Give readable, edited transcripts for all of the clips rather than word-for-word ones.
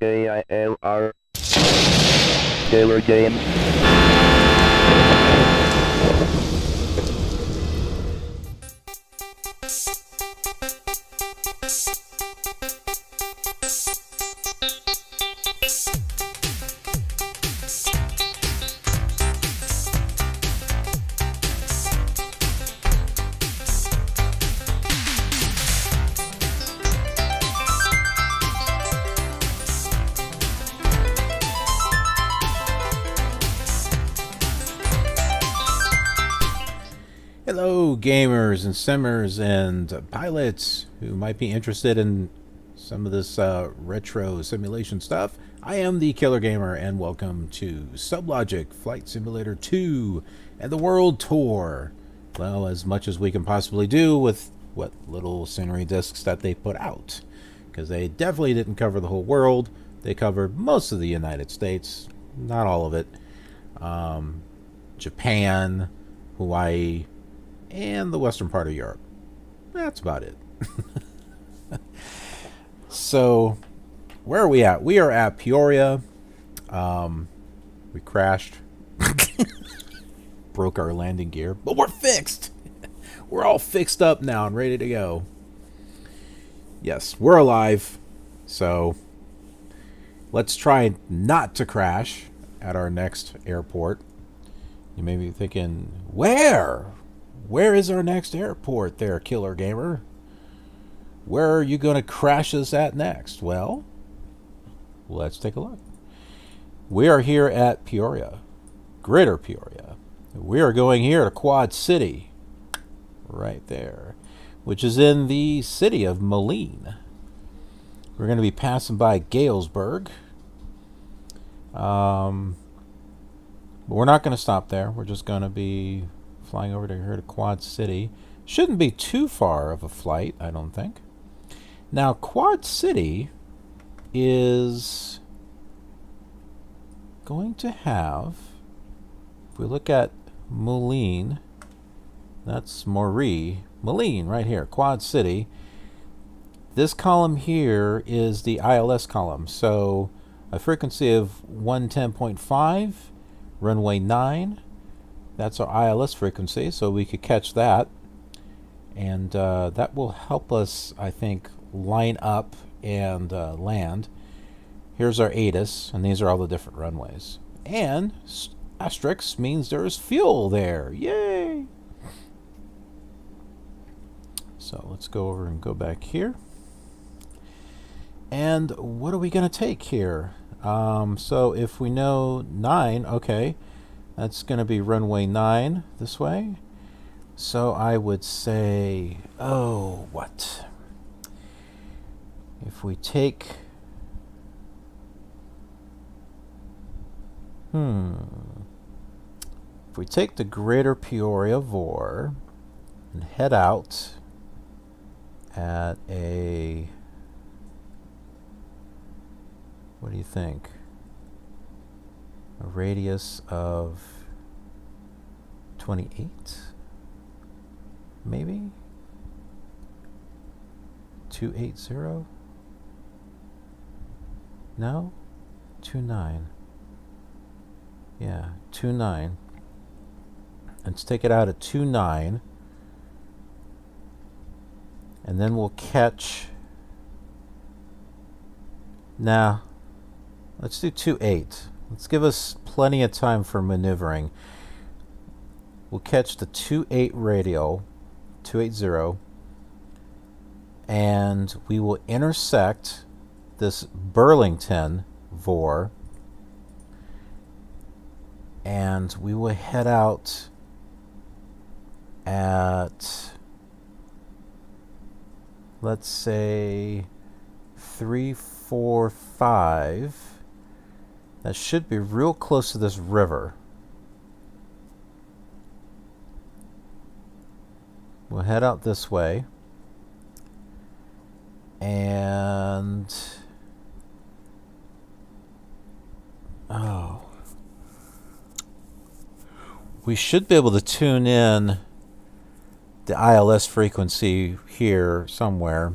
KILR Killer Game. Hello gamers and simmers and pilots who might be interested in some of this retro simulation stuff. I am the Killer Gamer and welcome to SubLogic Flight Simulator 2 and the World Tour. Well, as much as we can possibly do with what little scenery discs that they put out. Because they definitely didn't cover the whole world. They covered most of the United States, not all of it. Japan, Hawaii, and the western part of Europe. That's about it. So, where are we at? We are at Peoria. We crashed. Broke our landing gear, but we're fixed. We're all fixed up now and ready to go. Yes, we're alive. So, let's try not to crash at our next airport. You may be thinking, where? Where is our next airport there, Killer Gamer? Where are you going to crash us at next? Well, let's take a look. We are here at Peoria, Greater Peoria. We are going here to Quad City, right there, which is in the city of Moline. We're going to be passing by Galesburg. But we're not going to stop there. We're just going to be flying over to here to Quad City. Shouldn't be too far of a flight, I don't think. Now, Quad City is going to have, if we look at Moline, that's Moline right here, Quad City. This column here is the ILS column. So a frequency of 110.5, runway 9. That's our ILS frequency, so we could catch that. And that will help us, I think, line up and land. Here's our ATIS, and these are all the different runways. And asterisk means there's fuel there. Yay! So let's go over and go back here. And what are we going to take here? So if we know 9, okay. That's going to be runway 9 this way. So I would say, what? If we take, if we take the Greater Peoria VOR and head out at a, what do you think? A radius of 28, maybe? 280? No? 29. Yeah, 29. Let's take it out at 29. And then we'll catch, nah, let's do 28. Let's give us plenty of time for maneuvering. We'll catch the 28 radial, 280, and we will intersect this Burlington VOR, and we will head out at, let's say, 345. That should be real close to this river. We'll head out this way. And we should be able to tune in the ILS frequency here somewhere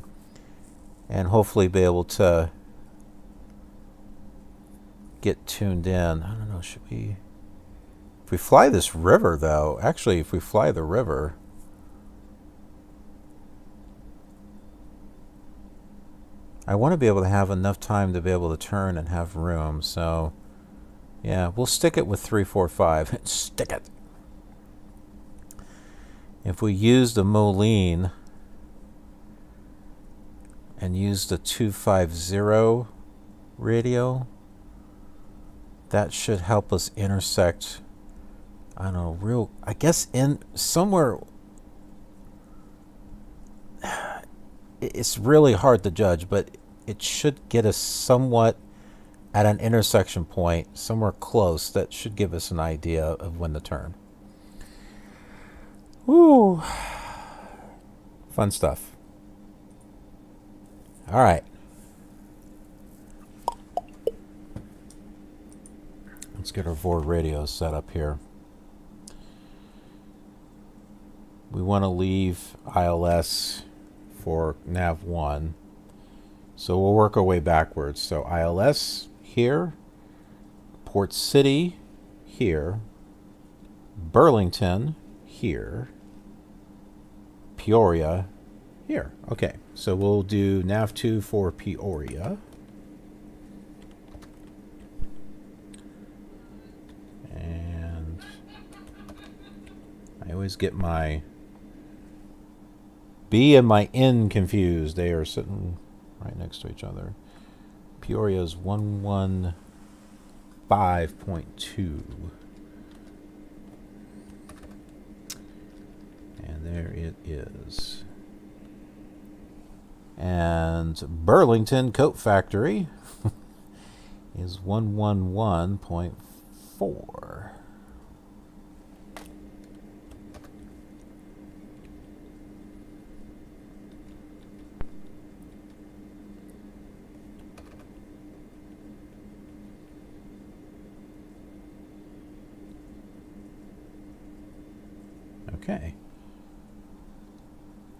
and hopefully be able to get tuned in. I don't know, should we... If we fly this river, though, actually, if we fly the river, I want to be able to have enough time to be able to turn and have room. So, yeah, we'll stick it with 345. Stick it. If we use the Moline and use the 250 radio, that should help us intersect, I don't know, I guess in somewhere, it's really hard to judge, but it should get us somewhat at an intersection point, somewhere close, that should give us an idea of when to turn. Woo! Fun stuff. All right. Let's get our Vord radios set up here. We want to leave ILS for nav 1. So we'll work our way backwards. So ILS here, Port City here, Burlington here, Peoria here. Okay, so we'll do nav 2 for Peoria. And I always get my B and my N confused. They are sitting right next to each other. Peoria's 115.2. And there it is. And Burlington Coat Factory is 111.4. Okay.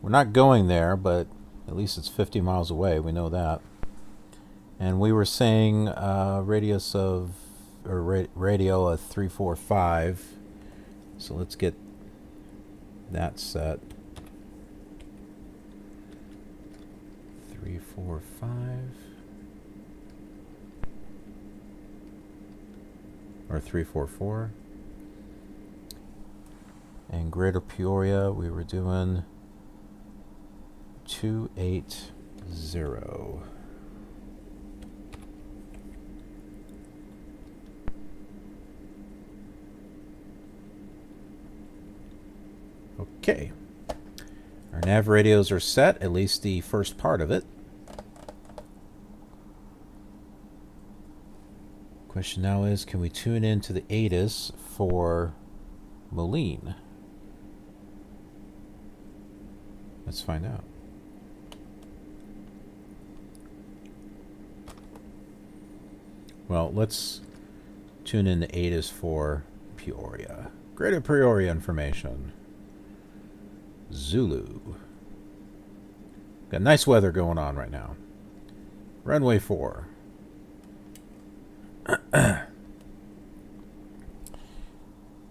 We're not going there, but at least it's 50 miles away. We know that. And we were saying radius of, or radio of 345. So let's get that set. 345. Or 344. And Greater Peoria, we were doing 280. Okay. Our nav radios are set, at least the first part of it. Question now is, can we tune into the ATIS for Moline? Let's find out. Well, let's tune in the ATIS for Peoria. Greater Peoria information. Zulu. Got nice weather going on right now. Runway 4.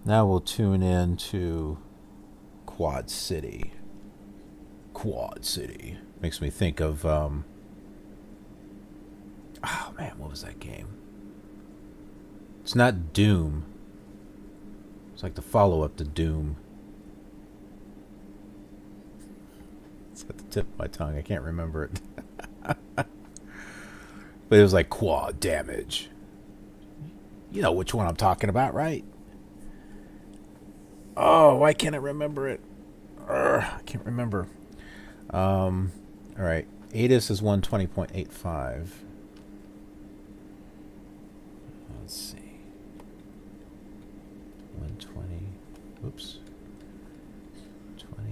Now we'll tune in to Quad City. Quad City. Makes me think of, oh man, what was that game? It's not Doom. It's like the follow-up to Doom. It's at the tip of my tongue. I can't remember it. But it was like Quad Damage. You know which one I'm talking about, right? Oh, why can't I remember it? I can't remember. All right. ATIS is 120.85. Let's see. 120. Oops. 20.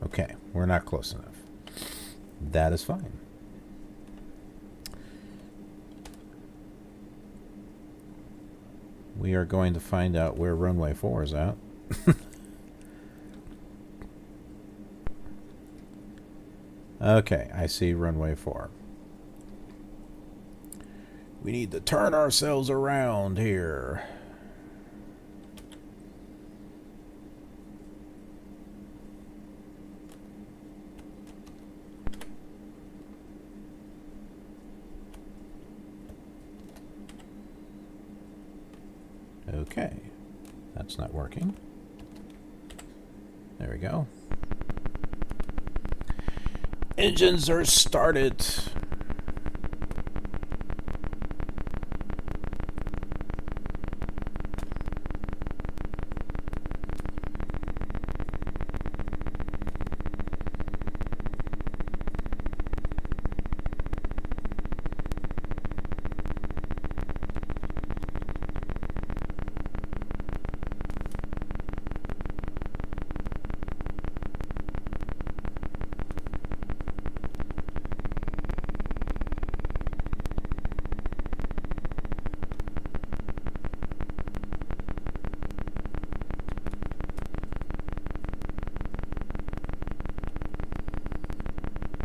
Okay, we're not close enough. That is fine. We are going to find out where runway 4 is at. Okay, I see runway 4. We need to turn ourselves around here. Okay, that's not working. There we go. Engines are started.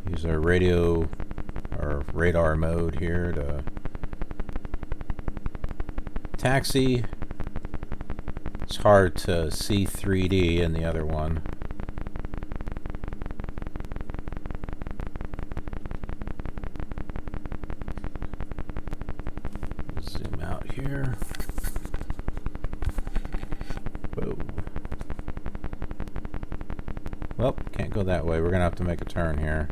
Use our radio or radar mode here to taxi. It's hard to see 3D in the other one. Zoom out here. Whoa. Well, can't go that way. We're gonna have to make a turn here.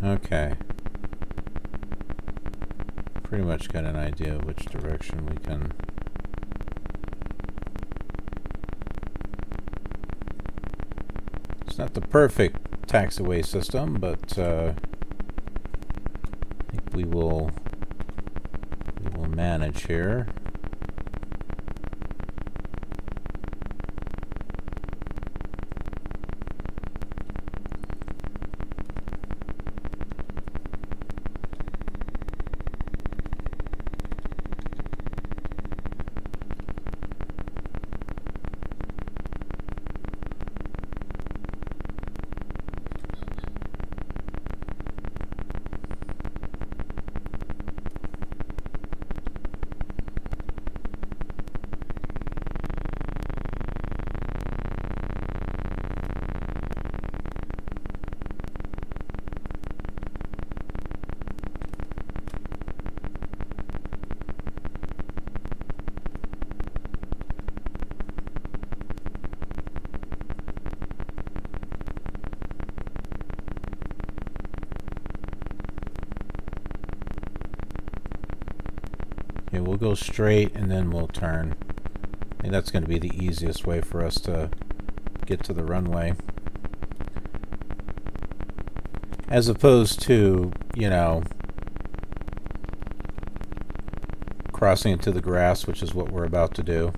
Okay. Pretty much got an idea of which direction we can. It's not the perfect taxiway system, but I think we will manage here. Okay, we'll go straight and then we'll turn. I think that's going to be the easiest way for us to get to the runway. As opposed to, you know, crossing into the grass, which is what we're about to do.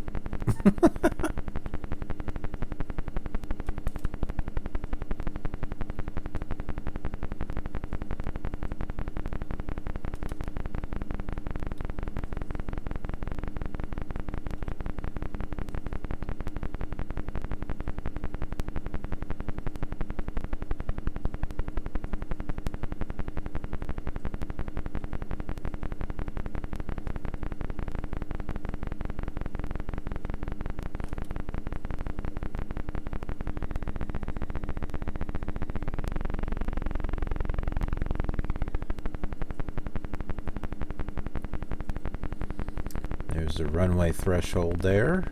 There's the runway threshold there.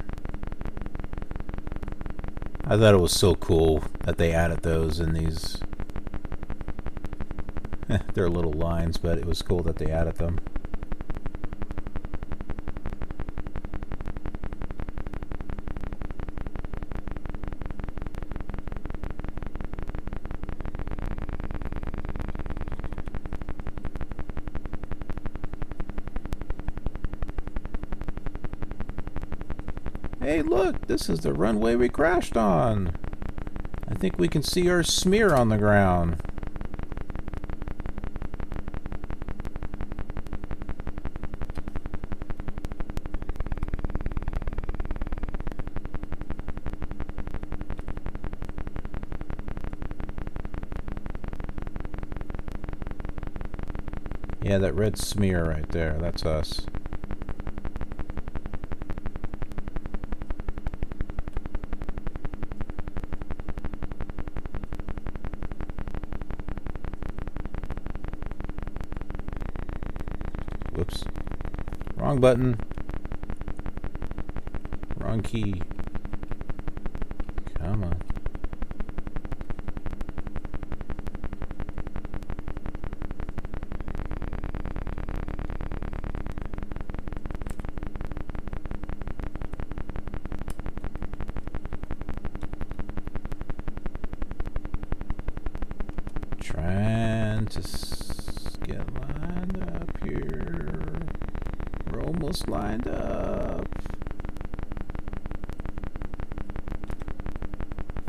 I thought it was so cool that they added those in these They're little lines, but it was cool that they added them. Hey, look, this is the runway we crashed on. I think we can see our smear on the ground. Yeah, that red smear right there, that's us. Whoops. Wrong button. Wrong key. Come on. Trying to get lined up here. We're almost lined up.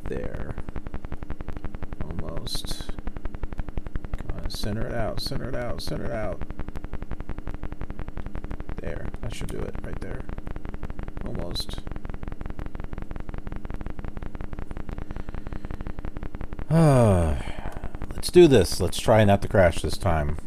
There. Almost. Come on, center it out, center it out, center it out. There. That should do it right there. Almost. Let's do this. Let's try not to crash this time.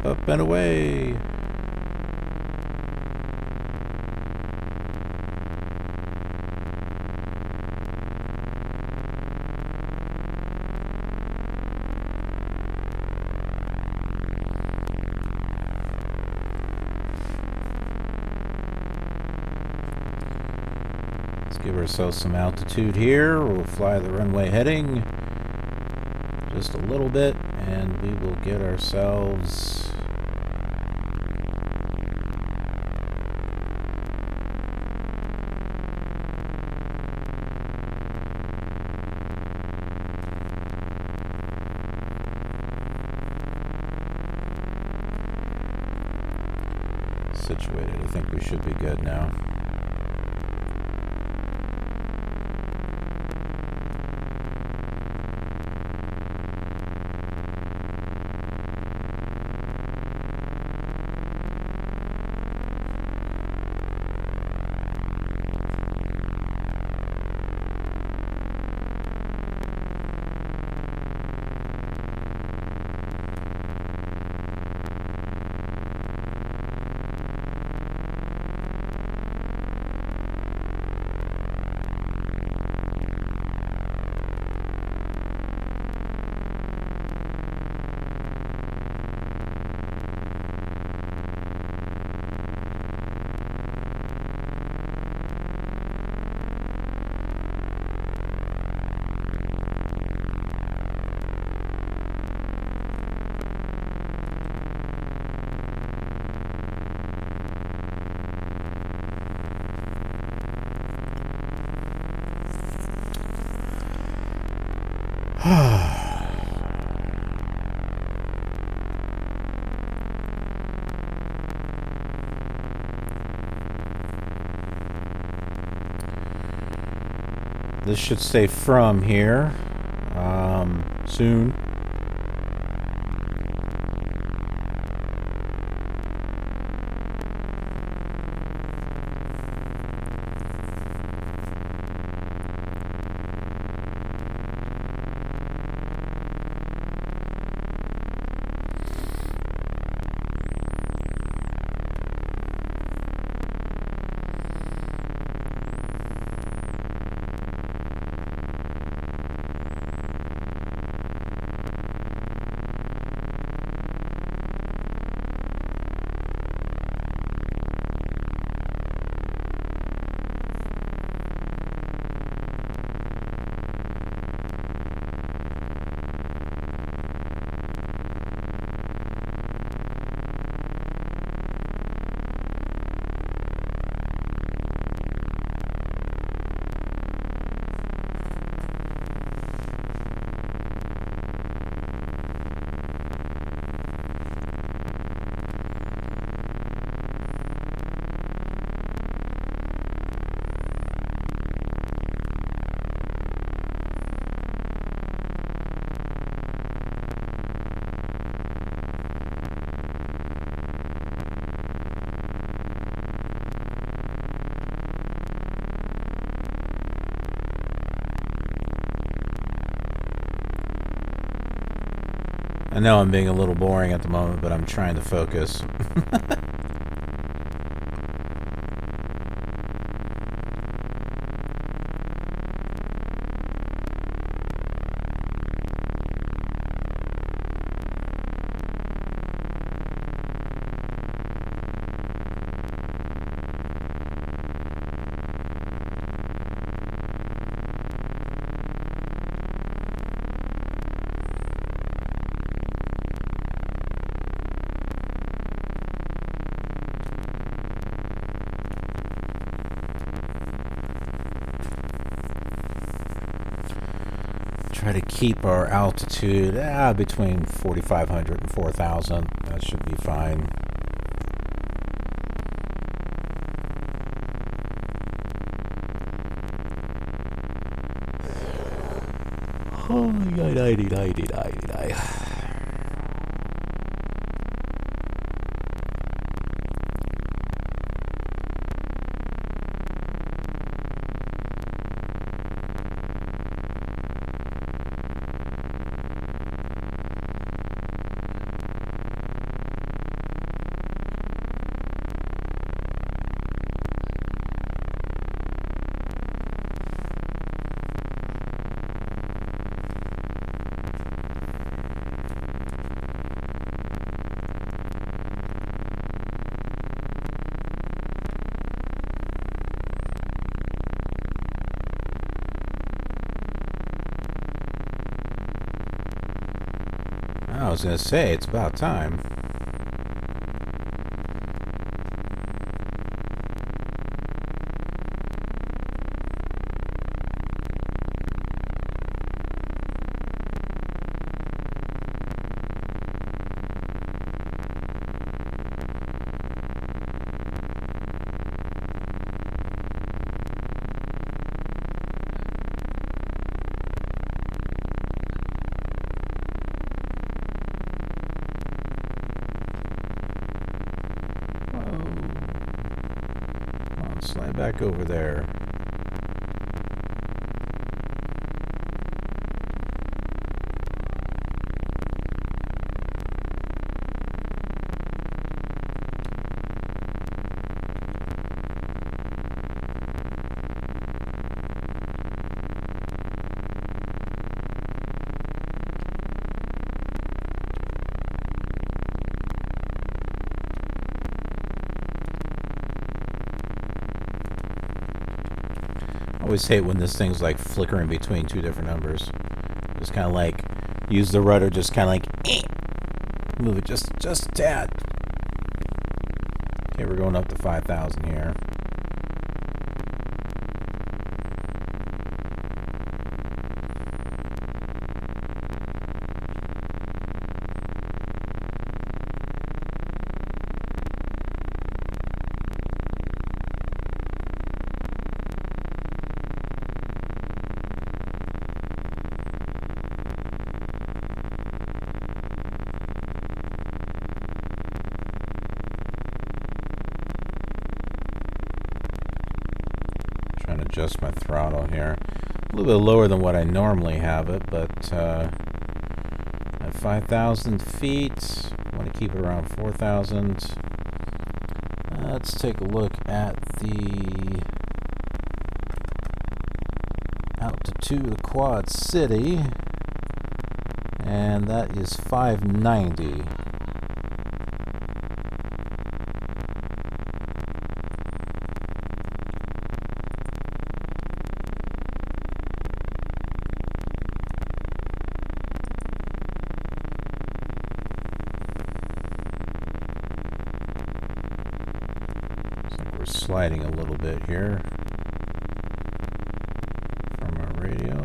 Up and away. Let's give ourselves some altitude here. We'll fly the runway heading just a little bit, and we will get ourselves situated. I think we should be good now. This should say from here soon. I know I'm being a little boring at the moment, but I'm trying to focus. Try to keep our altitude between 4,500 and 4,000. That should be fine. Oh, I was going to say, it's about time. Slide back over there. I always hate when this thing's like flickering between two different numbers. Just kind of like use the rudder, just kind of like move it just a tad. Okay, we're going up to 5,000 here. Adjust my throttle here. A little bit lower than what I normally have it, but at 5,000 feet, I want to keep it around 4,000. Let's take a look at the altitude of Quad City, and that is 590. Sliding a little bit here from our radio.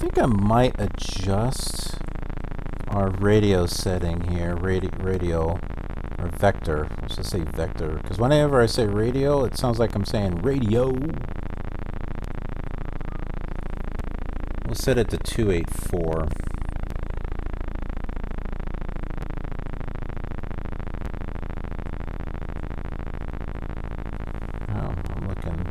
think I might adjust our radio setting here, radio, or vector. Let's just say vector, because whenever I say radio, it sounds like I'm saying radio. We'll set it to 284. Oh, I'm looking.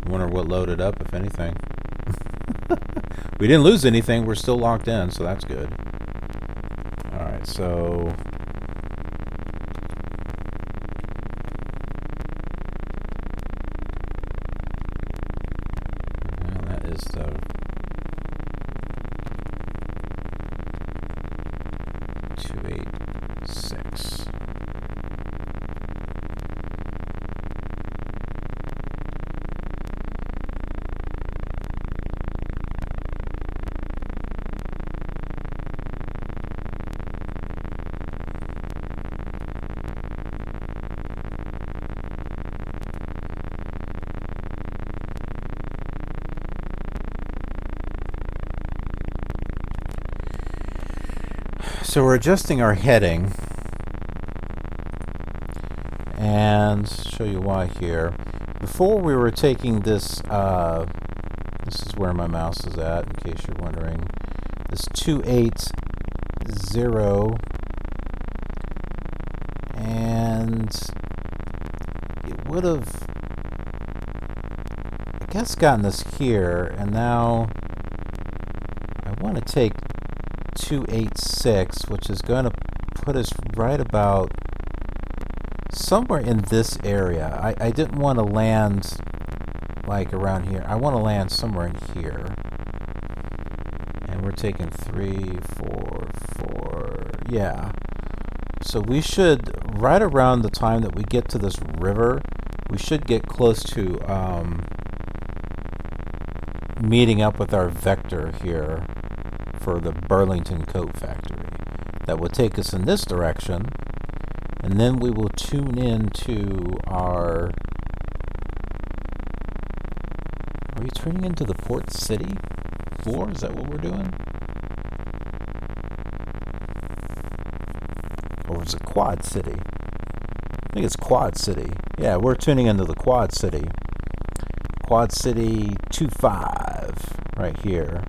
Wonder what loaded up, if anything. We didn't lose anything. We're still locked in, so that's good. Alright, so... well, that is the... 286. So we're adjusting our heading, and show you why here. Before we were taking this, this is where my mouse is at, in case you're wondering, this 280, and it would have, I guess, gotten us here, and now I want to take 286, which is going to put us right about somewhere in this area. I didn't want to land like around here. I want to land somewhere in here. And we're taking 3, 4, 4. Yeah. So we should, right around the time that we get to this river, we should get close to meeting up with our vector here for the Burlington Coat Factory. That will take us in this direction, and then we will tune into our... Are we tuning into the Port City floor? Is that what we're doing? Or is it Quad City? I think it's Quad City. Yeah, we're tuning into the Quad City. Quad City 25 right here.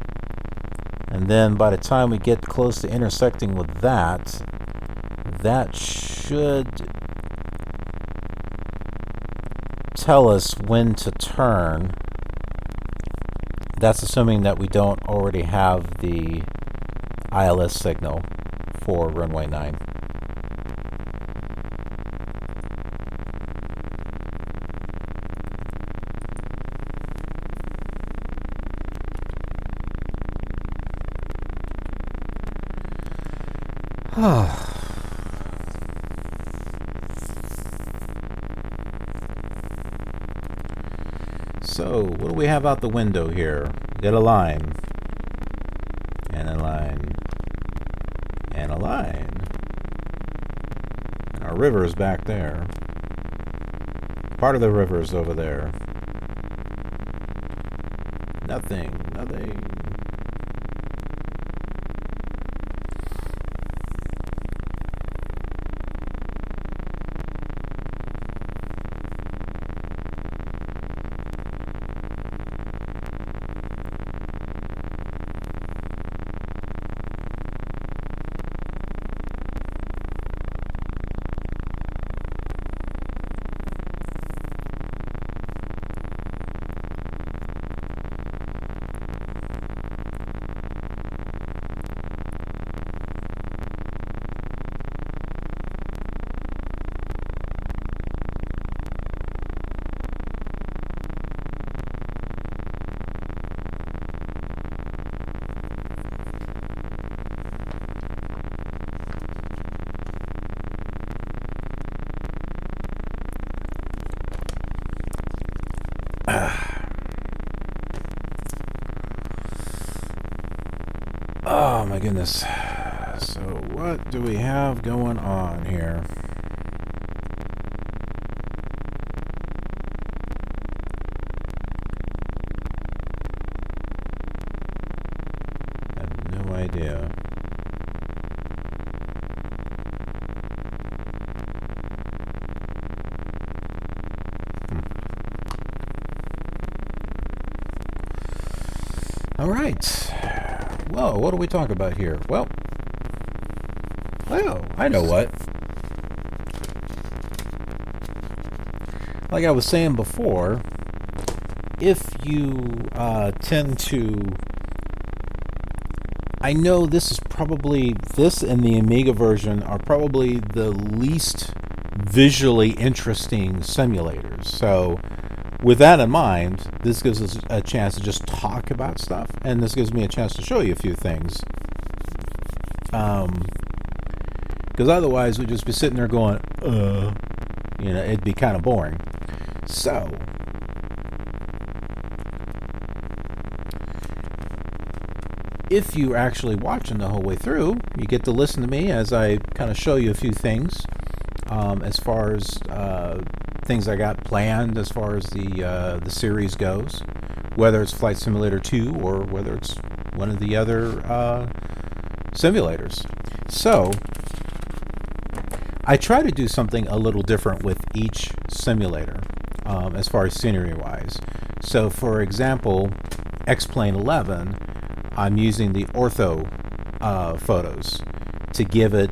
And then by the time we get close to intersecting with that, that should tell us when to turn. That's assuming that we don't already have the ILS signal for runway 9. So, what do we have out the window here? Get a line. And a line. And a line. And our river is back there. Part of the river is over there. Nothing. Nothing. Oh my goodness. So what do we have going on here? I have no idea. All right. Whoa, what do we talk about here? Well, I know what. Like I was saying before, if you tend to... I know this is probably... This and the Amiga version are probably the least visually interesting simulators. So with that in mind, this gives us a chance to just talk about stuff, and this gives me a chance to show you a few things. Because otherwise we'd just be sitting there going, you know, it'd be kind of boring. So, if you're actually watching the whole way through, you get to listen to me as I kind of show you a few things, as far as things I got planned as far as the series goes, whether it's Flight Simulator 2 or whether it's one of the other simulators. So, I try to do something a little different with each simulator, as far as scenery-wise. So, for example, X-Plane 11, I'm using the ortho photos to give it,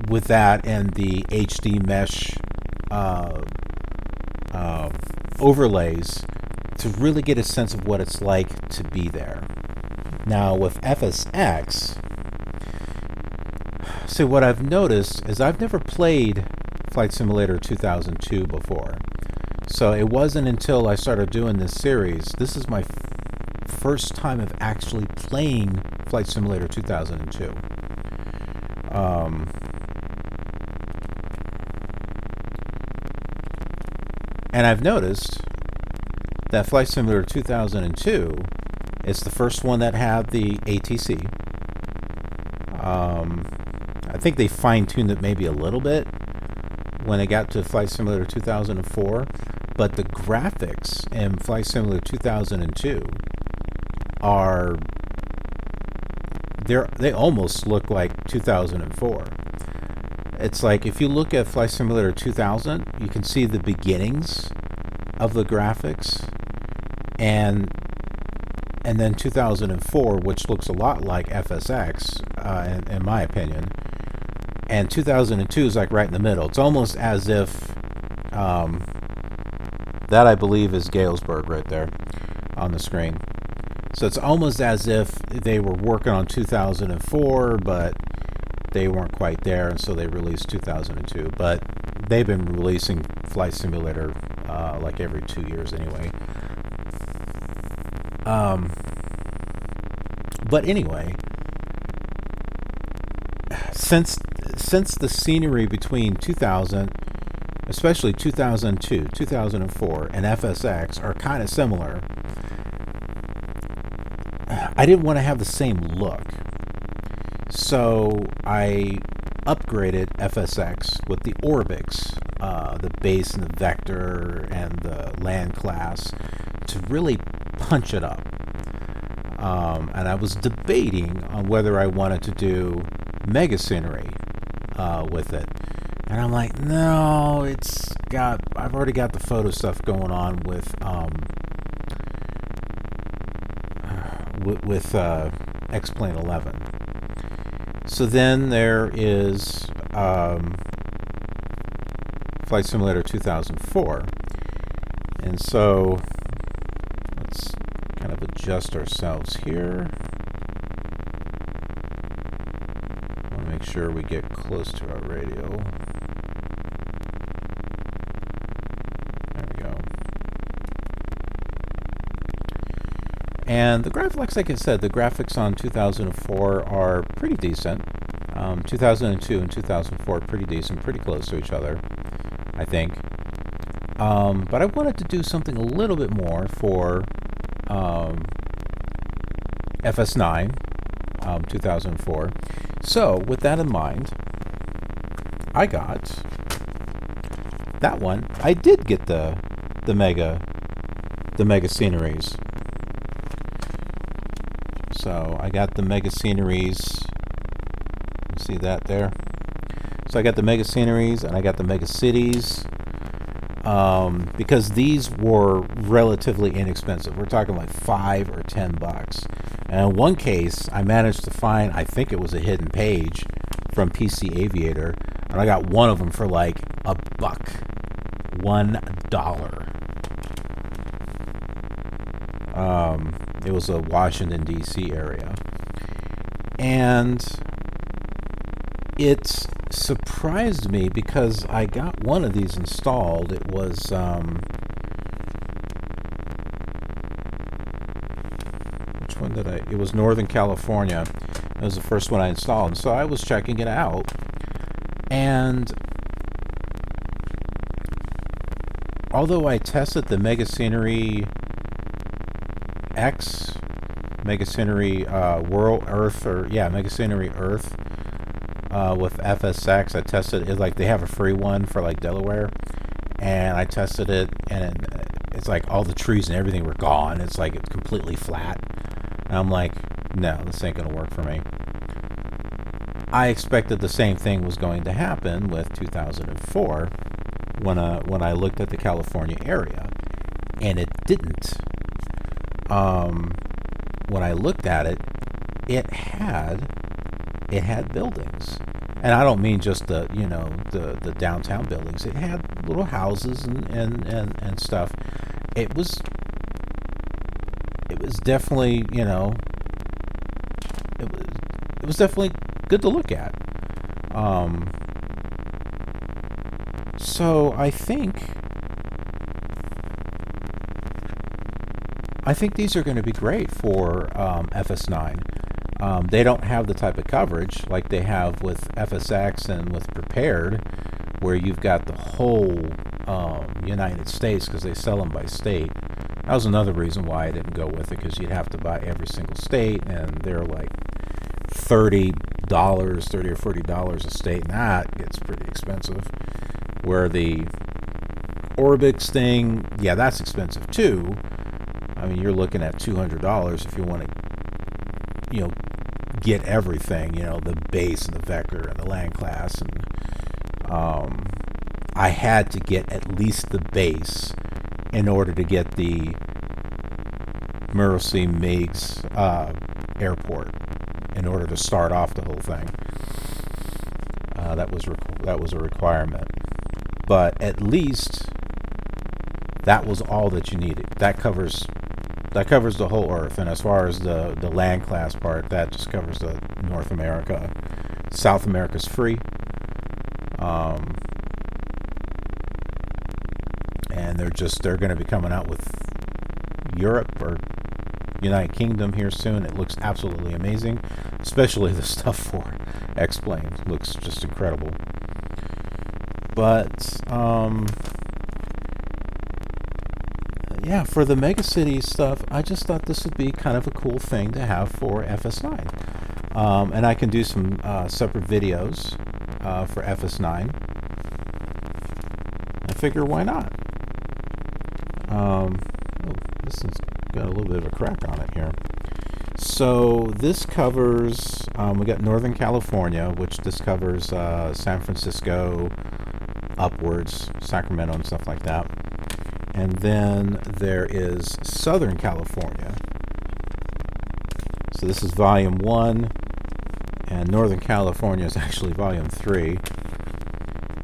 with that and the HD mesh overlays, to really get a sense of what it's like to be there. Now, with FSX, so what I've noticed is I've never played Flight Simulator 2002 before. So it wasn't until I started doing this series, this is my first time of actually playing Flight Simulator 2002. And I've noticed that Flight Simulator 2002 is the first one that had the ATC. I think they fine-tuned it maybe a little bit when it got to Flight Simulator 2004, but the graphics in Flight Simulator 2002 are... they almost look like 2004. It's like if you look at Flight Simulator 2000, you can see the beginnings of the graphics, and then 2004, which looks a lot like FSX, in my opinion, and 2002 is like right in the middle. It's almost as if that, I believe, is Galesburg right there on the screen. So it's almost as if they were working on 2004, but they weren't quite there, and so they released 2002. But they've been releasing Flight Simulator like every 2 years anyway. But anyway, since the scenery between 2000, especially 2002, 2004, and FSX are kind of similar, I didn't want to have the same look. So I upgraded FSX with the Orbix, the base and the vector and the land class, to really punch it up. And I was debating on whether I wanted to do Mega Scenery with it. And I'm like, no, I've already got the photo stuff going on with X-Plane 11. So then there is Flight Simulator 2004. And so let's kind of adjust ourselves here. I want to make sure we get close to our radio. There we go. And the graphics, like I said, the graphics on 2004 are pretty decent. 2002 and 2004 are pretty decent, pretty close to each other, I think. But I wanted to do something a little bit more for FS9, 2004. So with that in mind, I got that one. I did get the mega sceneries. So I got the mega sceneries. You see that there? So I got the mega sceneries and I got the mega cities, because these were relatively inexpensive. We're talking like $5 or $10. And in one case, I managed to find, I think it was a hidden page from PC Aviator, and I got one of them for like $1. It was a Washington, D.C. area. And it surprised me because I got one of these installed. It was which one did I? It was Northern California. It was the first one I installed. And so I was checking it out, and although I tested the Mega Scenery X, Mega Scenery World Earth, or yeah, Mega Scenery Earth, with FSX, I tested it. Like they have a free one for like Delaware, and I tested it, and it's like all the trees and everything were gone. It's like it's completely flat, and I'm like, no, this ain't gonna work for me. I expected the same thing was going to happen with 2004 when I looked at the California area, and it didn't. When I looked at it, it had buildings, and I don't mean just the the downtown buildings. It had little houses and stuff. It was definitely it was definitely good to look at. So I think these are going to be great for FS9. They don't have the type of coverage like they have with FSX and with Prepared, where you've got the whole United States, because they sell them by state. That was another reason why I didn't go with it, because you'd have to buy every single state, and they're like $30 or $40 a state, and that gets pretty expensive. Where the Orbix thing, yeah, that's expensive too. I mean, you're looking at $200 if you want to, get everything, the base and the vector and the land class. And I had to get at least the base in order to get the Mirasol Meigs airport, in order to start off the whole thing. That was a requirement. But at least that was all that you needed. That covers the whole Earth. And as far as the land class part, that just covers the North America. South America's free. And they're going to be coming out with Europe or United Kingdom here soon. It looks absolutely amazing, especially the stuff for X-Plane. Looks just incredible. But yeah, for the Mega City stuff, I just thought this would be kind of a cool thing to have for FS9. And I can do some separate videos for FS9. I figure, why not? This has got a little bit of a crack on it here. So this covers, we got Northern California, which this covers San Francisco upwards, Sacramento and stuff like that. And then there is Southern California. So this is Volume 1, and Northern California is actually Volume 3.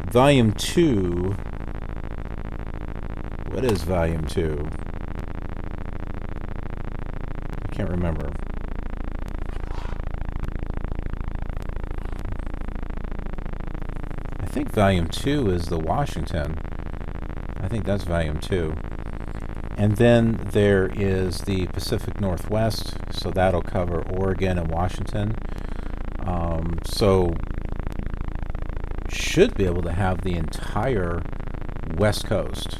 Volume 2, what is Volume 2? I can't remember. I think Volume 2 is the Washington. I think that's Volume 2. And then there is the Pacific Northwest, so that'll cover Oregon and Washington. So should be able to have the entire West Coast,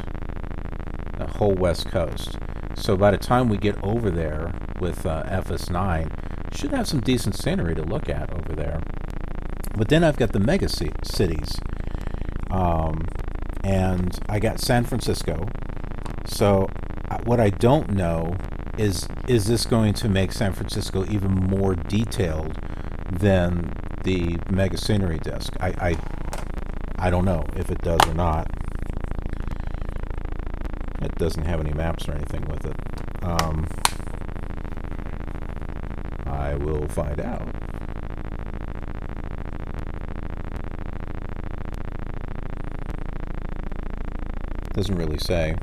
the whole West Coast. So by the time we get over there, with FS9. Should have some decent scenery to look at over there. But then I've got the mega cities. And I got San Francisco. So what I don't know is this going to make San Francisco even more detailed than the Mega Scenery Disk? I don't know if it does or not. It doesn't have any maps or anything with it. I will find out. Doesn't really say.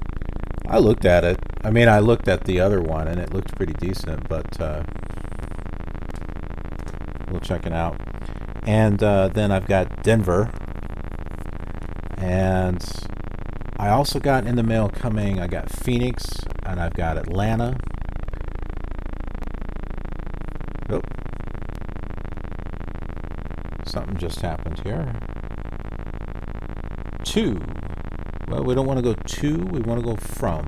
I looked at it. I mean, I looked at the other one and it looked pretty decent, but we'll check it out. And then I've got Denver. And I also got in the mail coming, I got Phoenix and I've got Atlanta. Oh. Something just happened here. 2. Well, we don't want to go to, we want to go from.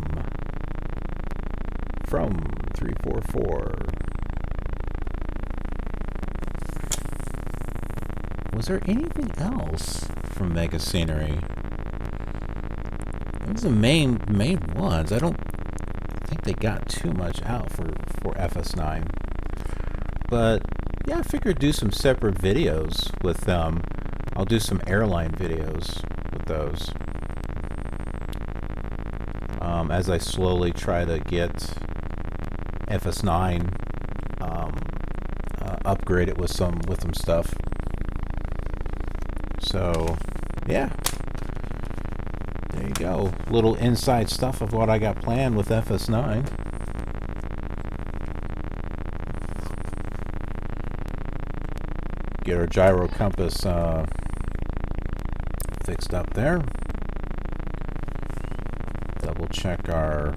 From 344. Was there anything else from Mega Scenery? Those are the main ones. I don't think they got too much out for FS9. But yeah, I figured do some separate videos with them. I'll do some airline videos with those. As I slowly try to get FS9 upgraded with some stuff. So yeah, there you go. Little inside stuff of what I got planned with FS9. Get our gyro compass fixed up there. Double check our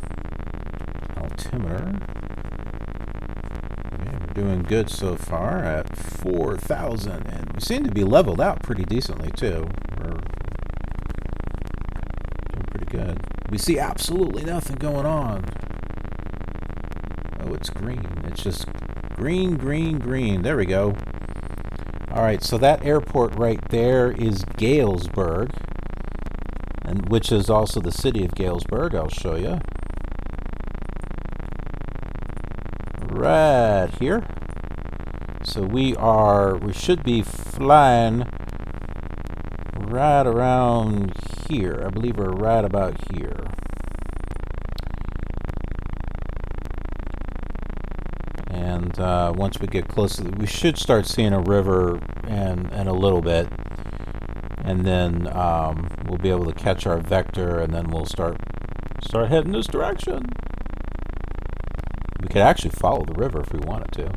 altimeter. Okay, we're doing good so far at 4,000, and we seem to be leveled out pretty decently too. We're doing pretty good. We see absolutely nothing going on. Oh, it's green. It's just green, green, green. There we go. Alright, so that airport right there is Galesburg, and which is also the city of Galesburg. I'll show you. Right here. So we should be flying right around here. I believe we're right about here. And once we get close to we should start seeing a river in a little bit, and then we'll be able to catch our vector, and then we'll start heading this direction. We could actually follow the river if we wanted to.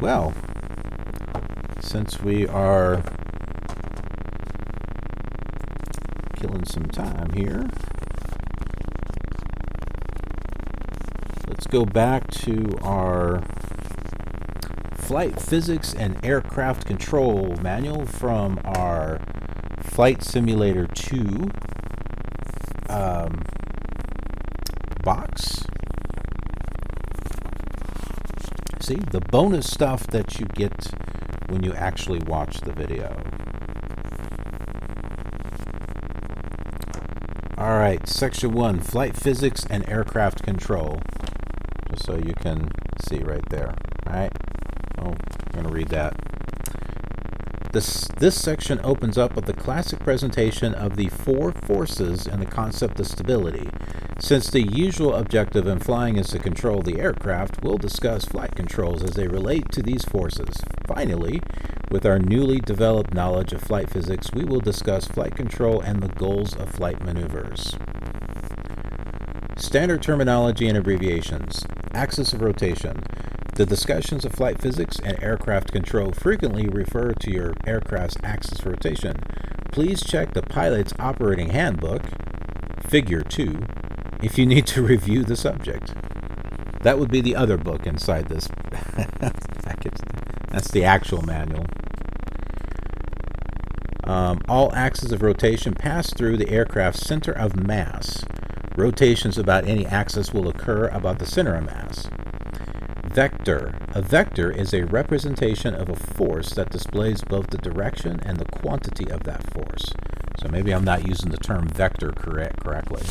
Well, since we are killing some time here, let's go back to our Flight Physics and Aircraft Control manual from our Flight Simulator 2 box. See, the bonus stuff that you get when you actually watch the video. Alright, Section 1, Flight Physics and Aircraft Control. Just so you can see right there. Alright, oh, I'm going to read that. This section opens up with the classic presentation of the 4 forces and the concept of stability. Since the usual objective in flying is to control the aircraft, we'll discuss flight controls as they relate to these forces. Finally, with our newly developed knowledge of flight physics, we will discuss flight control and the goals of flight maneuvers. Standard terminology and abbreviations. Axis of rotation. The discussions of flight physics and aircraft control frequently refer to your aircraft's axis of rotation. please check the Pilot's Operating Handbook, Figure 2, if you need to review the subject. That would be the other book inside this package. That's the actual manual. All axes of rotation pass through the aircraft's center of mass. Rotations about any axis will occur about the center of mass. Vector. A vector is a representation of a force that displays both the direction and the quantity of that force. So maybe I'm not using the term vector correctly.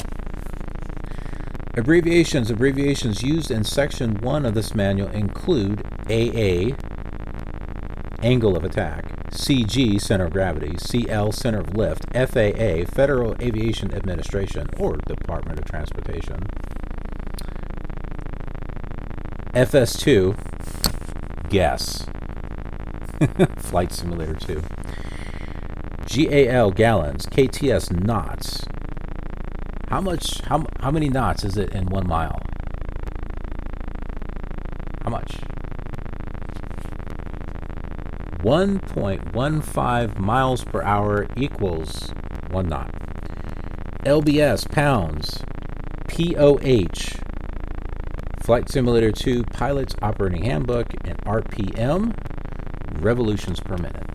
Abbreviations. Abbreviations used in Section 1 of this manual include AA, angle of attack, CG, center of gravity, CL, center of lift, FAA, Federal Aviation Administration, or Department of Transportation, FS2, guess, Flight Simulator 2, GAL, gallons, KTS, knots. How many knots is it in 1 mile? How much? 1.15 miles per hour equals 1 knot. LBS, pounds. POH, Flight Simulator 2 Pilot's Operating Handbook, and RPM, revolutions per minute.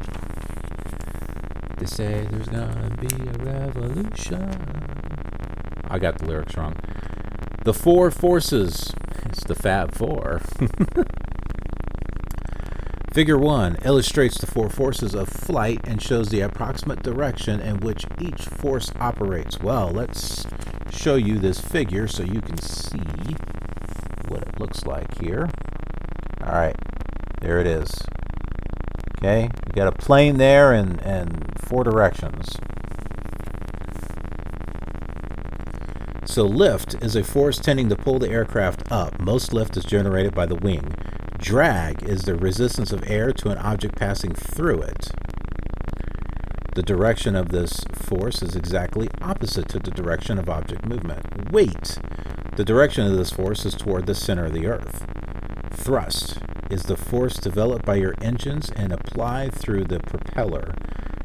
They say there's gonna be a revolution. I got the lyrics wrong. The four forces. It's the Fab Four. Figure 1 illustrates the four forces of flight and shows the approximate direction in which each force operates. Well, let's show you this figure so you can see what it looks like here. All right, there it is. Okay, you got a plane there and 4 directions. So lift is a force tending to pull the aircraft up. Most lift is generated by the wing. Drag is the resistance of air to an object passing through it. The direction of this force is exactly opposite to the direction of object movement. Weight. The direction of this force is toward the center of the earth. Thrust is the force developed by your engines and applied through the propeller.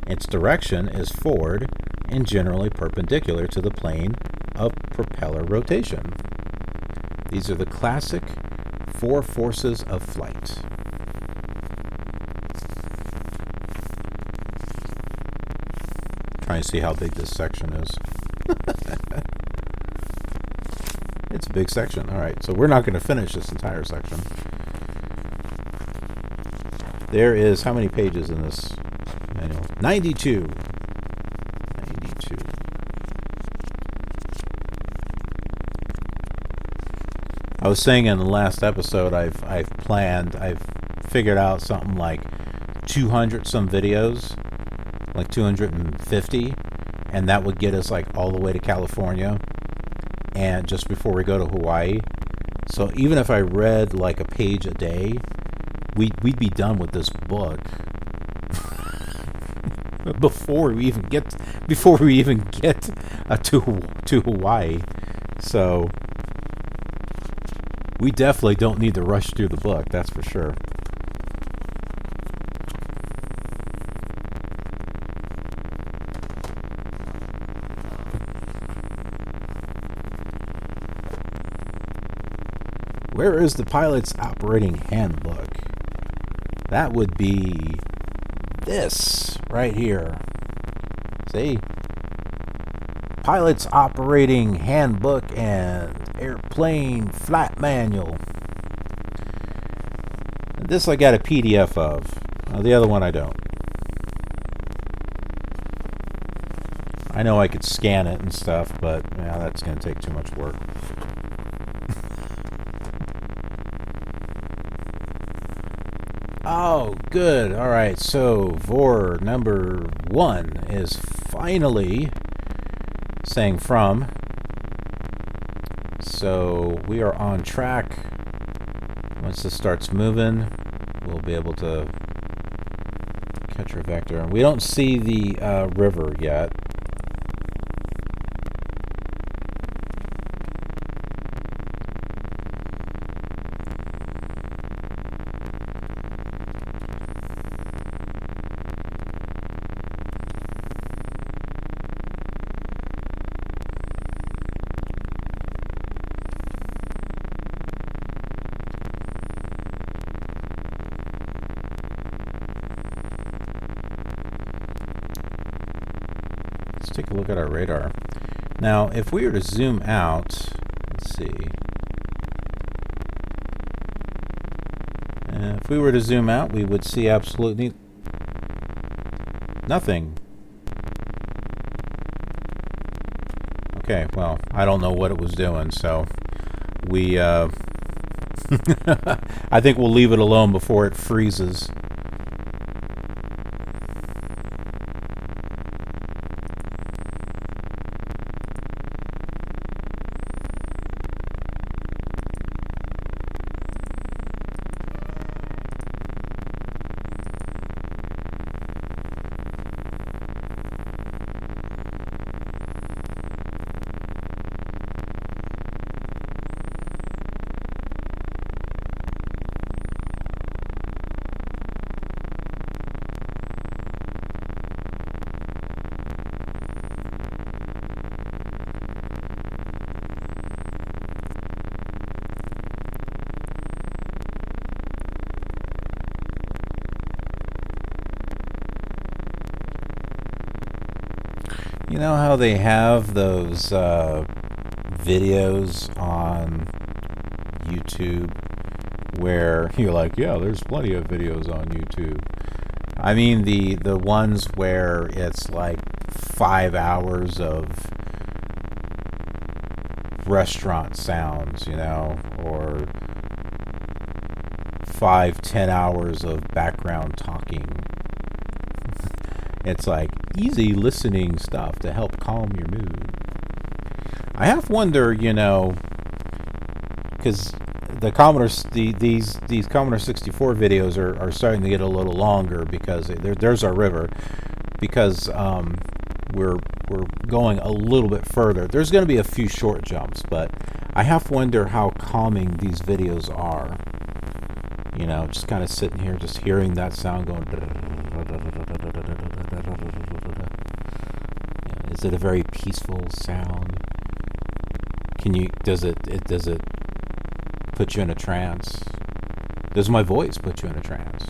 Its direction is forward and generally perpendicular to the plane of propeller rotation. These are the classic 4 forces of flight. Trying to see how big this section is. It's a big section. All right, so we're not going to finish this entire section. There is how many pages in this manual? 92. 92. I was saying in the last episode, I've figured out something like 200 some videos, like 250, and that would get us like all the way to California, and just before we go to Hawaii. So even if I read like a page a day, we'd be done with this book before we even get to Hawaii. So we definitely don't need to rush through the book, that's for sure. Where is the Pilot's Operating Handbook? That would be this right here. See? Pilot's Operating Handbook and Airplane Flight Manual. This I got a PDF of. The other one I don't. I know I could scan it and stuff, but yeah, that's going to take too much work. Oh, good. All right, so VOR number 1 is finally saying from. So we are on track. Once this starts moving, we'll be able to catch our vector. We don't see the river yet. take a look at our radar. Now, if we were to zoom out, let's see. If we were to zoom out, we would see absolutely nothing. Okay, well, I don't know what it was doing, so we, I think we'll leave it alone before it freezes. You know how they have those videos on YouTube where you're like, yeah, there's plenty of videos on YouTube. I mean the ones where it's like 5 hours of restaurant sounds, you know, or 5-10 hours of background talking. It's like easy listening stuff to help calm your mood. I have wonder, you know, because the Commodore, these Commodore 64 videos are starting to get a little longer because there's our river, because we're going a little bit further. There's going to be a few short jumps, but I have to wonder how calming these videos are. You know, just kind of sitting here, just hearing that sound going. Is it a very peaceful sound? Does it put you in a trance? Does my voice put you in a trance?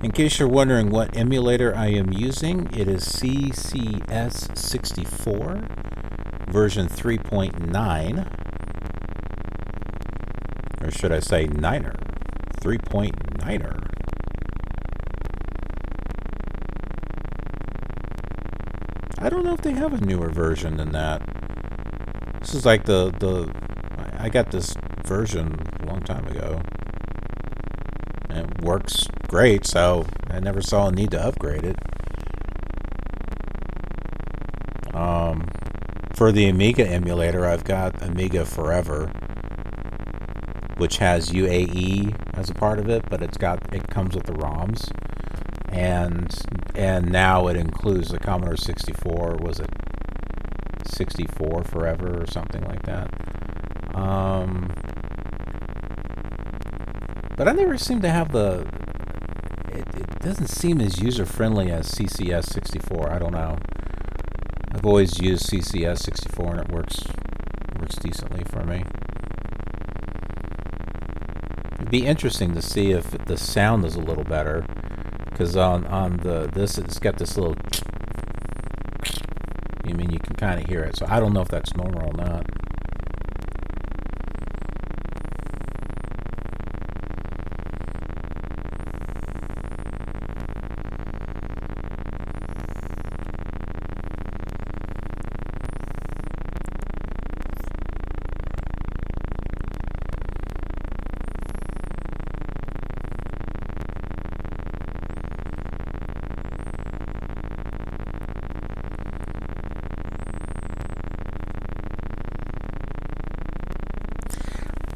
In case you're wondering what emulator I am using, it is C64 version 3.9, or should I say 9er, 3.9er. I don't know if they have a newer version than that. This is like I got this version a long time ago. And it works great, so I never saw a need to upgrade it. For the Amiga emulator, I've got Amiga Forever, which has UAE as a part of it, but it comes with the ROMs, and now it includes the Commodore 64. Was it 64 Forever or something like that? But I never seem to have it doesn't seem as user-friendly as CCS64. I don't know. I've always used CCS64 and it works decently for me. It'd be interesting to see if the sound is a little better, because on this it's got this little, I mean, you can kind of hear it. So I don't know if that's normal or not.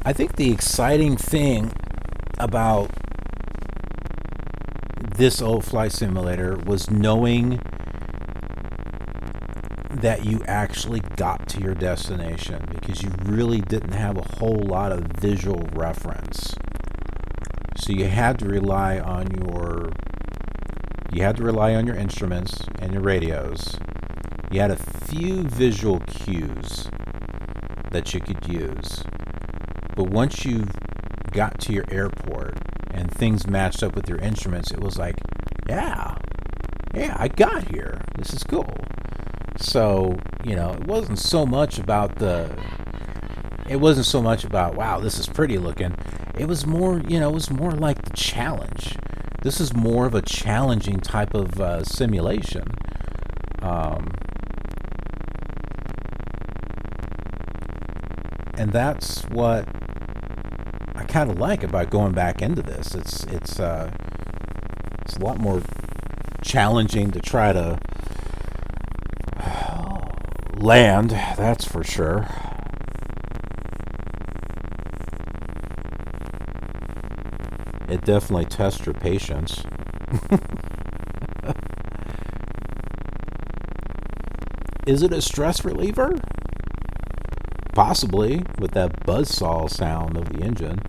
I think the exciting thing about this old flight simulator was knowing that you actually got to your destination, because you really didn't have a whole lot of visual reference. So you had to rely on your instruments and your radios. You had a few visual cues that you could use. But once you got to your airport and things matched up with your instruments, it was like, yeah, I got here. This is cool. So, it wasn't so much about wow, this is pretty looking. It was more, like the challenge. This is more of a challenging type of simulation. And that's what I kind of like about going back into this. It's a lot more challenging to try to land, that's for sure. It definitely tests your patience. Is it a stress reliever? Possibly, with that buzzsaw sound of the engine.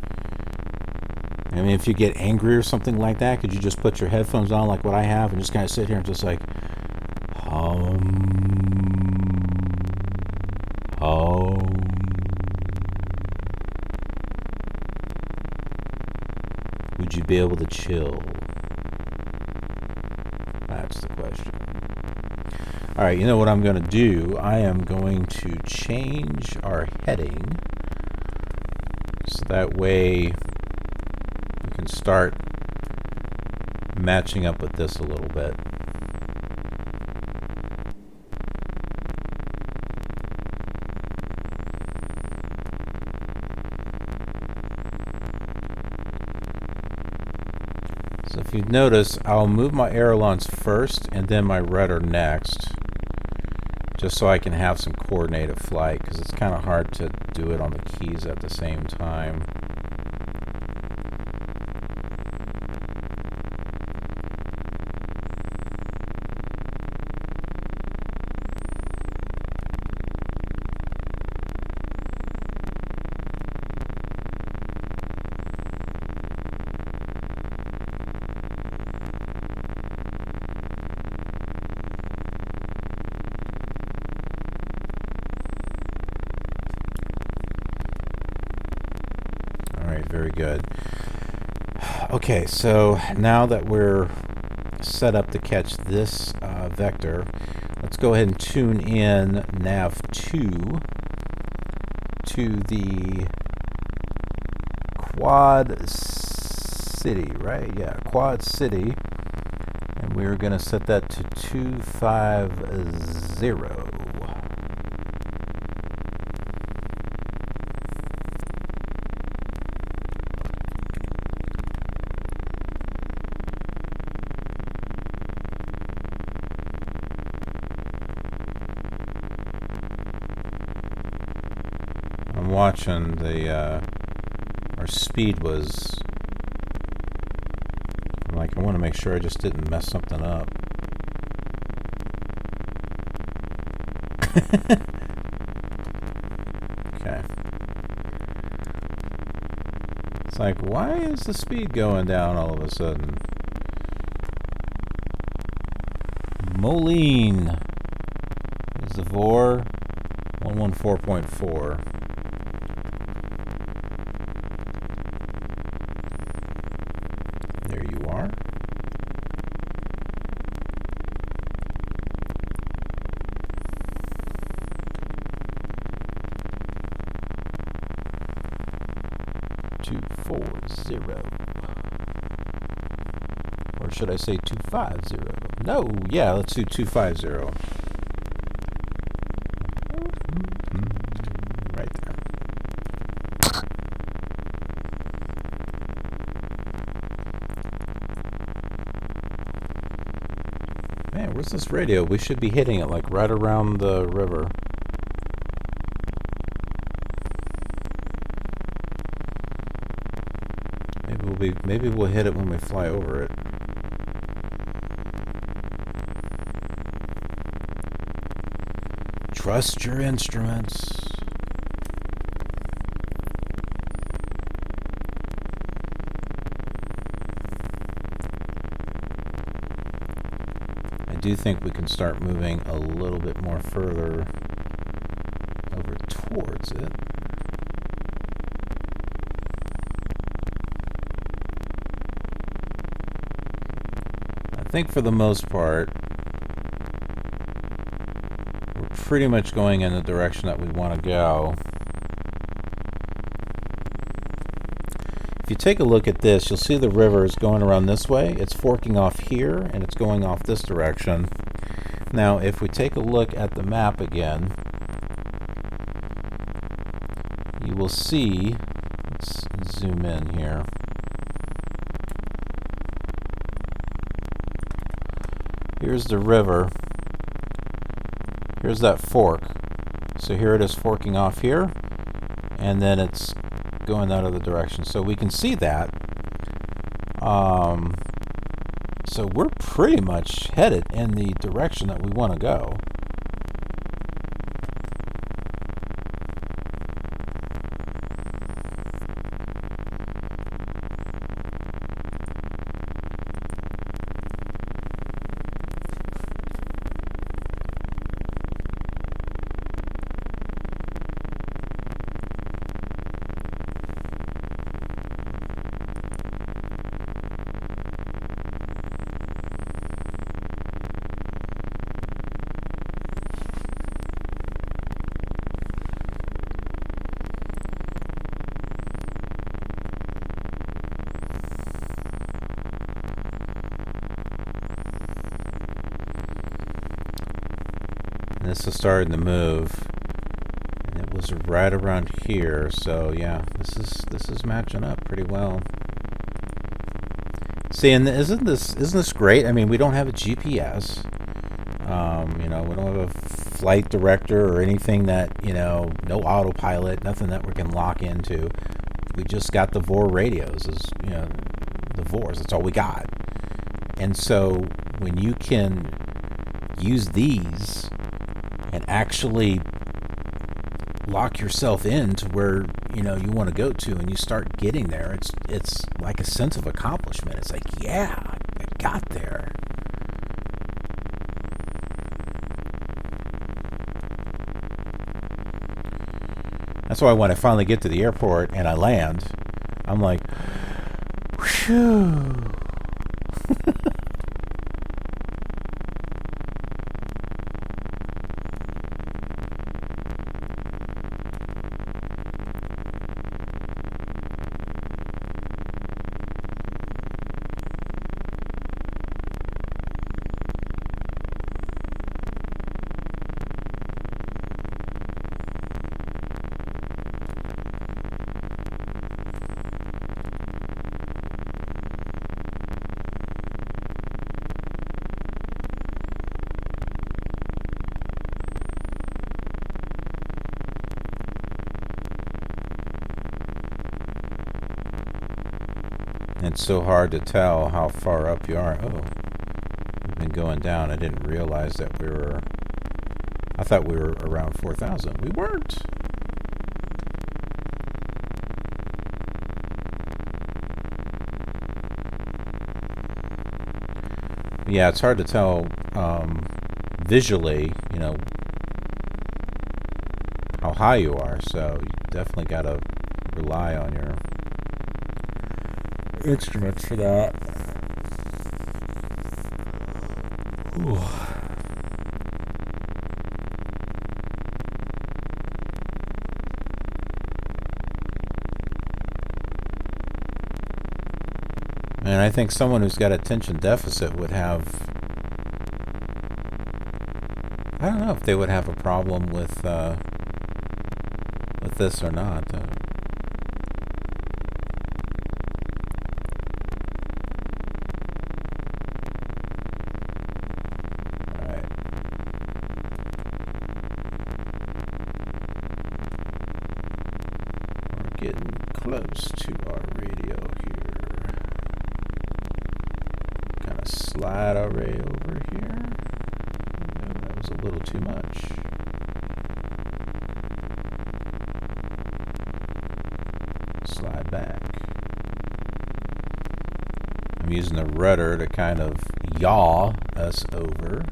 I mean, if you get angry or something like that, could you just put your headphones on like what I have and just kind of sit here and just like, Would you be able to chill? That's the question. Alright, you know what I'm going to do? I am going to change our heading so that way we can start matching up with this a little bit. So if you notice, I'll move my ailerons first and then my rudder next, just so I can have some coordinated flight, because it's kind of hard to do it on the keys at the same time. Very good. Okay, so now that we're set up to catch this vector, let's go ahead and tune in nav2 to the Quad City, right? Yeah, Quad City. And we're going to set that to 250. Watching the our speed was, I want to make sure I just didn't mess something up. Okay. It's like, why is the speed going down all of a sudden? Moline is the VOR 114.4. There you are. Or should I say 250? No, yeah, let's do 250. Right there. Man, where's this radio? We should be hitting it like right around the river. Maybe we'll hit it when we fly over it. Trust your instruments. I do think we can start moving a little bit more further over towards it. I think for the most part, we're pretty much going in the direction that we want to go. If you take a look at this, you'll see the river is going around this way. It's forking off here, and it's going off this direction. Now, if we take a look at the map again, you will see, let's zoom in here. Here's the river. Here's that fork. So here it is forking off here, and then it's going that other direction. So we can see that. So we're pretty much headed in the direction that we want to go. This is starting to move, and it was right around here. So yeah, this is matching up pretty well. See, and isn't this great? I mean, we don't have a GPS. You know, we don't have a flight director or anything that, you know, no autopilot, nothing that we can lock into. We just got the VOR radios, as you know, the VORs. That's all we got. And so when you can use these and actually lock yourself in to where, you know, you want to go to, and you start getting there, it's like a sense of accomplishment. It's like, yeah, I got there. That's why when I finally get to the airport and I land, I'm like, whew. It's so hard to tell how far up you are. Oh, we've been going down. I didn't realize that we were... I thought we were around 4,000. We weren't. Yeah, it's hard to tell visually, you know, how high you are. So you definitely got to rely on your instruments for that. Ooh. And I think someone who's got attention deficit would have, I don't know if they would have a problem with this or not. Getting close to our radio here. Kind of slide our ray over here. No, that was a little too much. slide back. I'm using the rudder to kind of yaw us over,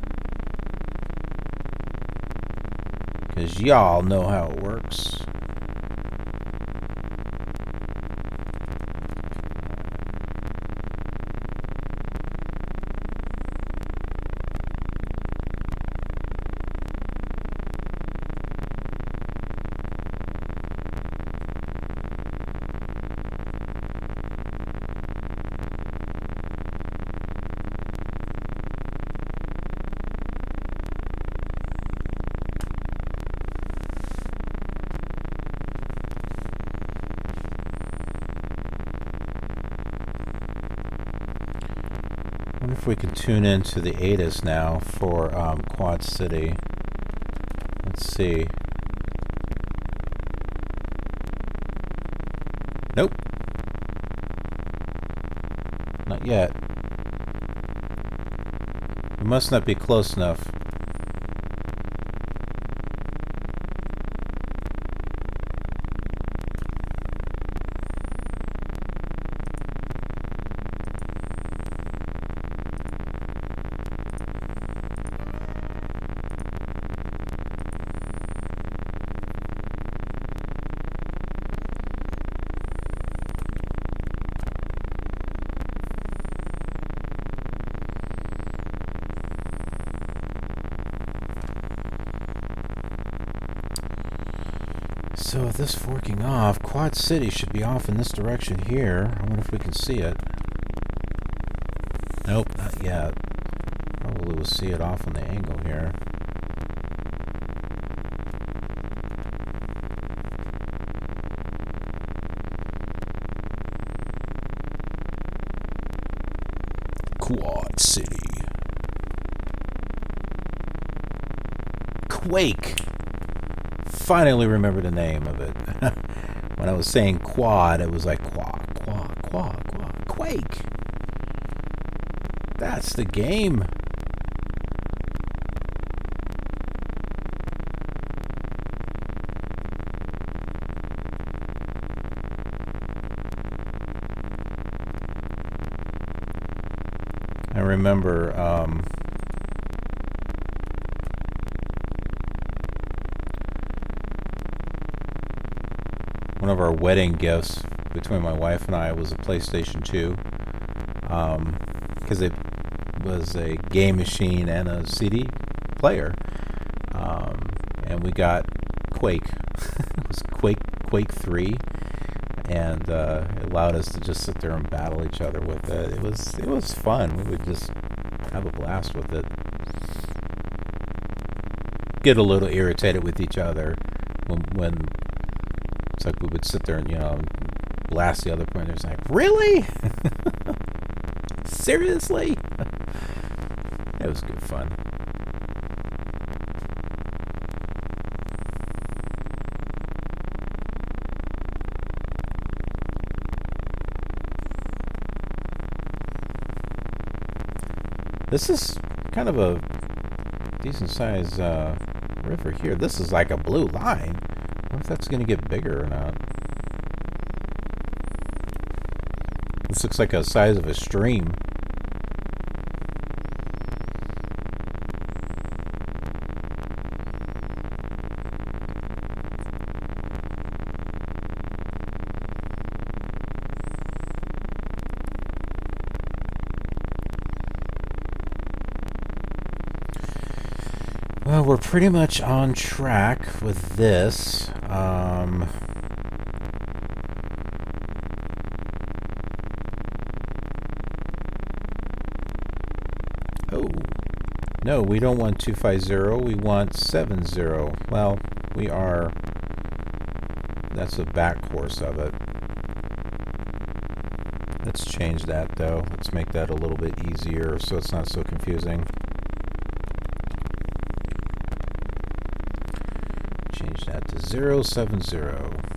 because y'all know how it works. I wonder if we can tune into the ATIS now for Quad City. Let's see. Nope. Not yet. We must not be close enough. So with this forking off, Quad City should be off in this direction here. I wonder if we can see it. Nope, not yet. Probably we'll see it off on the angle here. Quad City. Quake. Finally remember the name of it. When I was saying quad, it was like Quake. That's the game. I remember one of our wedding gifts between my wife and I was a PlayStation 2, because it was a game machine and a CD player, and we got Quake. It was Quake 3, and it allowed us to just sit there and battle each other with it. It was fun. We would just have a blast with it. Get a little irritated with each other when it's like we would sit there and, you know, blast the other point. It's like, really? Seriously? It was good fun. This is kind of a decent sized river here. This is like a blue line. I wonder if that's going to get bigger or not. This looks like the size of a stream. Well, we're pretty much on track with this. Oh, no, we don't want 250. We want 70. Well, we are. That's the back course of it. Let's change that, though. Let's make that a little bit easier so it's not so confusing. Change that to 070.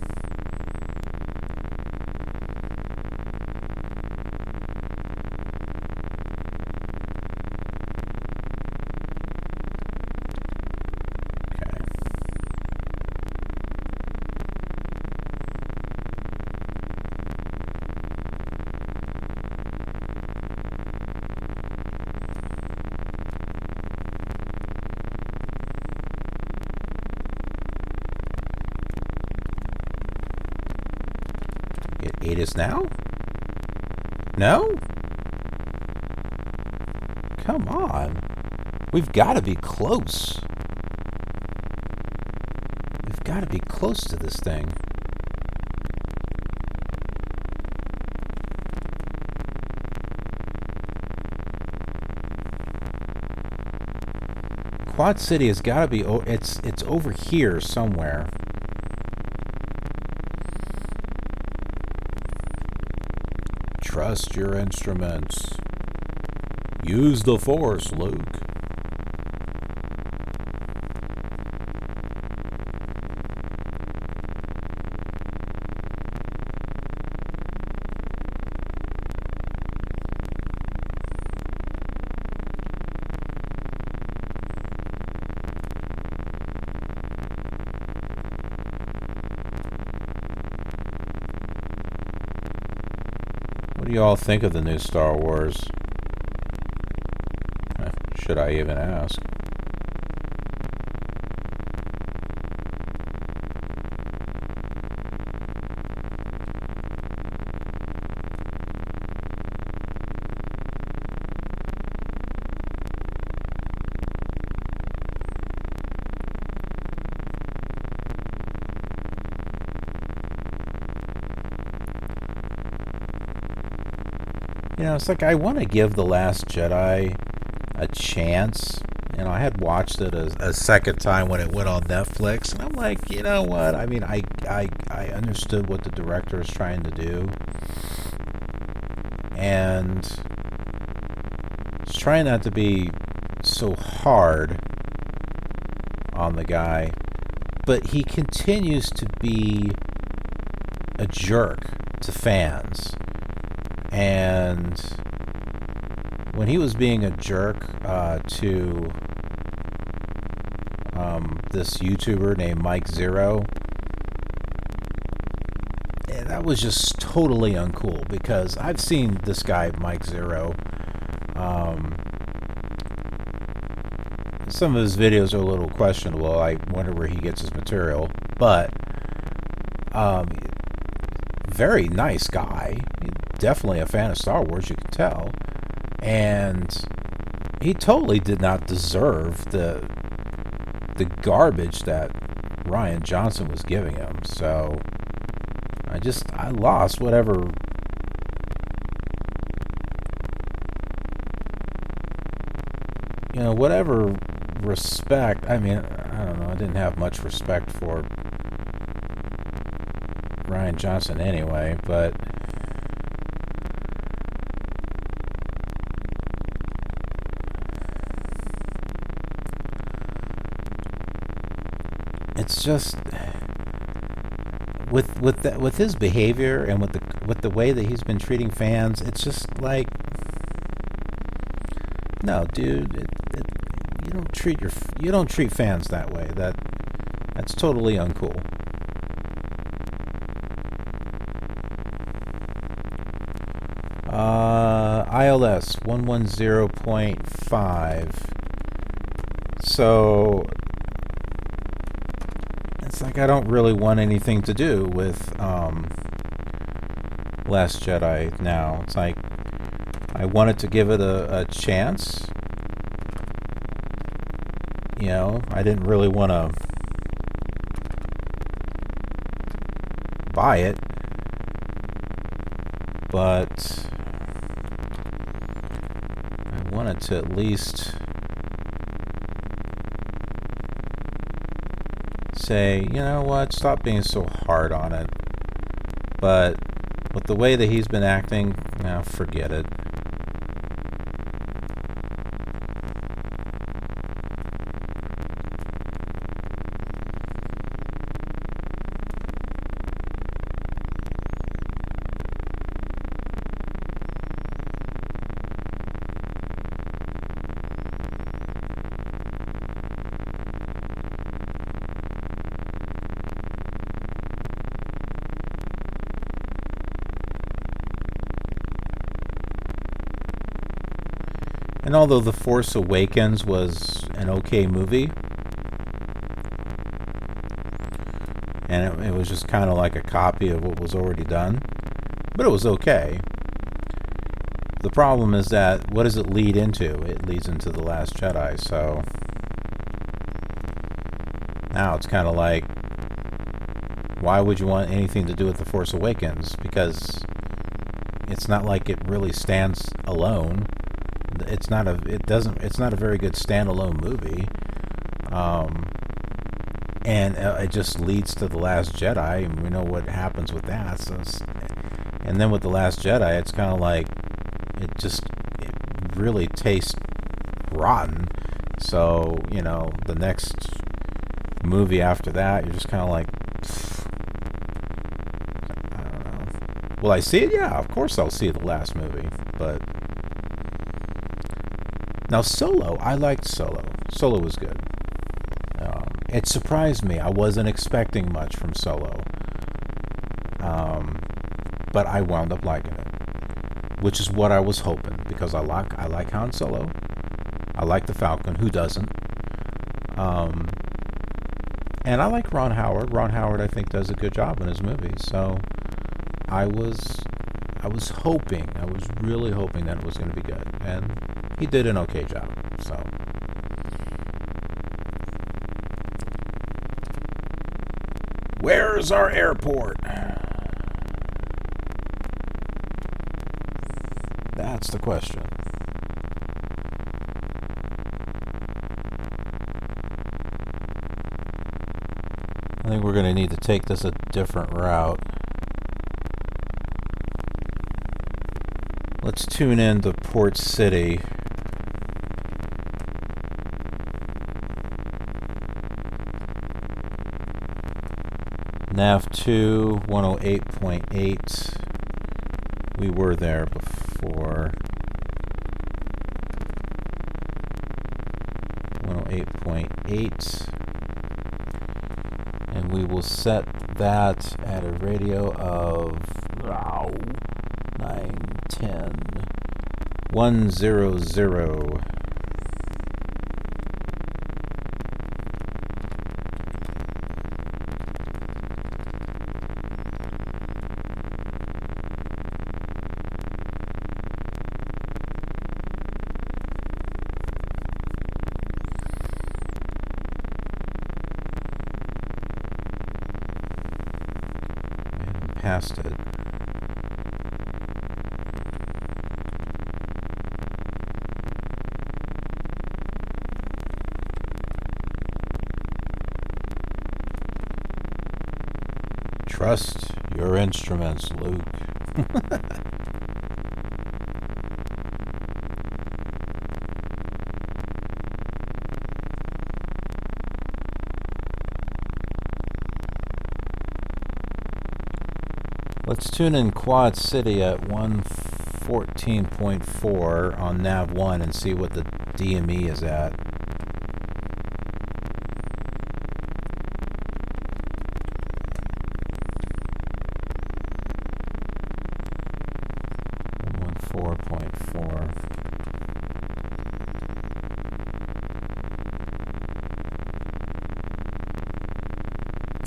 hiatus now? No? Come on. We've got to be close. We've got to be close to this thing. Quad City has got to be... It's over here somewhere. Trust your instruments. Use the Force, Luke. What do you all think of the new Star Wars? Should I even ask? You know, it's like I want to give The Last Jedi a chance. You know, I had watched it a second time when it went on Netflix, and I'm like, you know what? I mean, I understood what the director is trying to do, and he's trying not to be so hard on the guy, but he continues to be a jerk to fans. And when he was being a jerk to this YouTuber named Mike Zero, that was just totally uncool, because I've seen this guy Mike Zero. Some of his videos are a little questionable. I wonder where he gets his material, but very nice guy. Definitely a fan of Star Wars, you can tell. And he totally did not deserve the garbage that Rian Johnson was giving him. So I lost whatever whatever respect. I mean, I don't know, I didn't have much respect for Rian Johnson anyway, but it's just with his behavior and with the way that he's been treating fans, it's just like, no, dude, you don't treat fans that way. That's totally uncool. ILS 110.5. So it's like I don't really want anything to do with Last Jedi now. It's like I wanted to give it a chance. You know, I didn't really want to buy it, but I wanted to at least say, you know what, stop being so hard on it. But with the way that he's been acting, now forget it. And although The Force Awakens was an okay movie, and it was just kind of like a copy of what was already done, but it was okay. The problem is that, what does it lead into? It leads into The Last Jedi, so now it's kind of like, why would you want anything to do with The Force Awakens? Because it's not like it really stands alone. It's not a very good standalone movie. And it just leads to The Last Jedi, and we know what happens with that. So and then with The Last Jedi, it's kind of like it really tastes rotten. So, you know, the next movie after that, you're just kind of like, I don't know. Will I see it? Yeah, of course I'll see the last movie. But now Solo, I liked Solo. Solo was good. It surprised me. I wasn't expecting much from Solo. But I wound up liking it, which is what I was hoping, because I like Han Solo. I like the Falcon. Who doesn't? And I like Ron Howard. Ron Howard, I think, does a good job in his movies. So I was hoping, I was really hoping that it was going to be good, and he did an okay job. So. Where's our airport? That's the question. I think we're going to need to take this a different route. Let's tune in to Port City. Nav2, 108.8. We were there before. 108.8. And we will set that at a radio of 910. 100. Past it. Trust your instruments, Luke. Let's tune in Quad City at 114.4 on Nav 1 and see what the DME is at.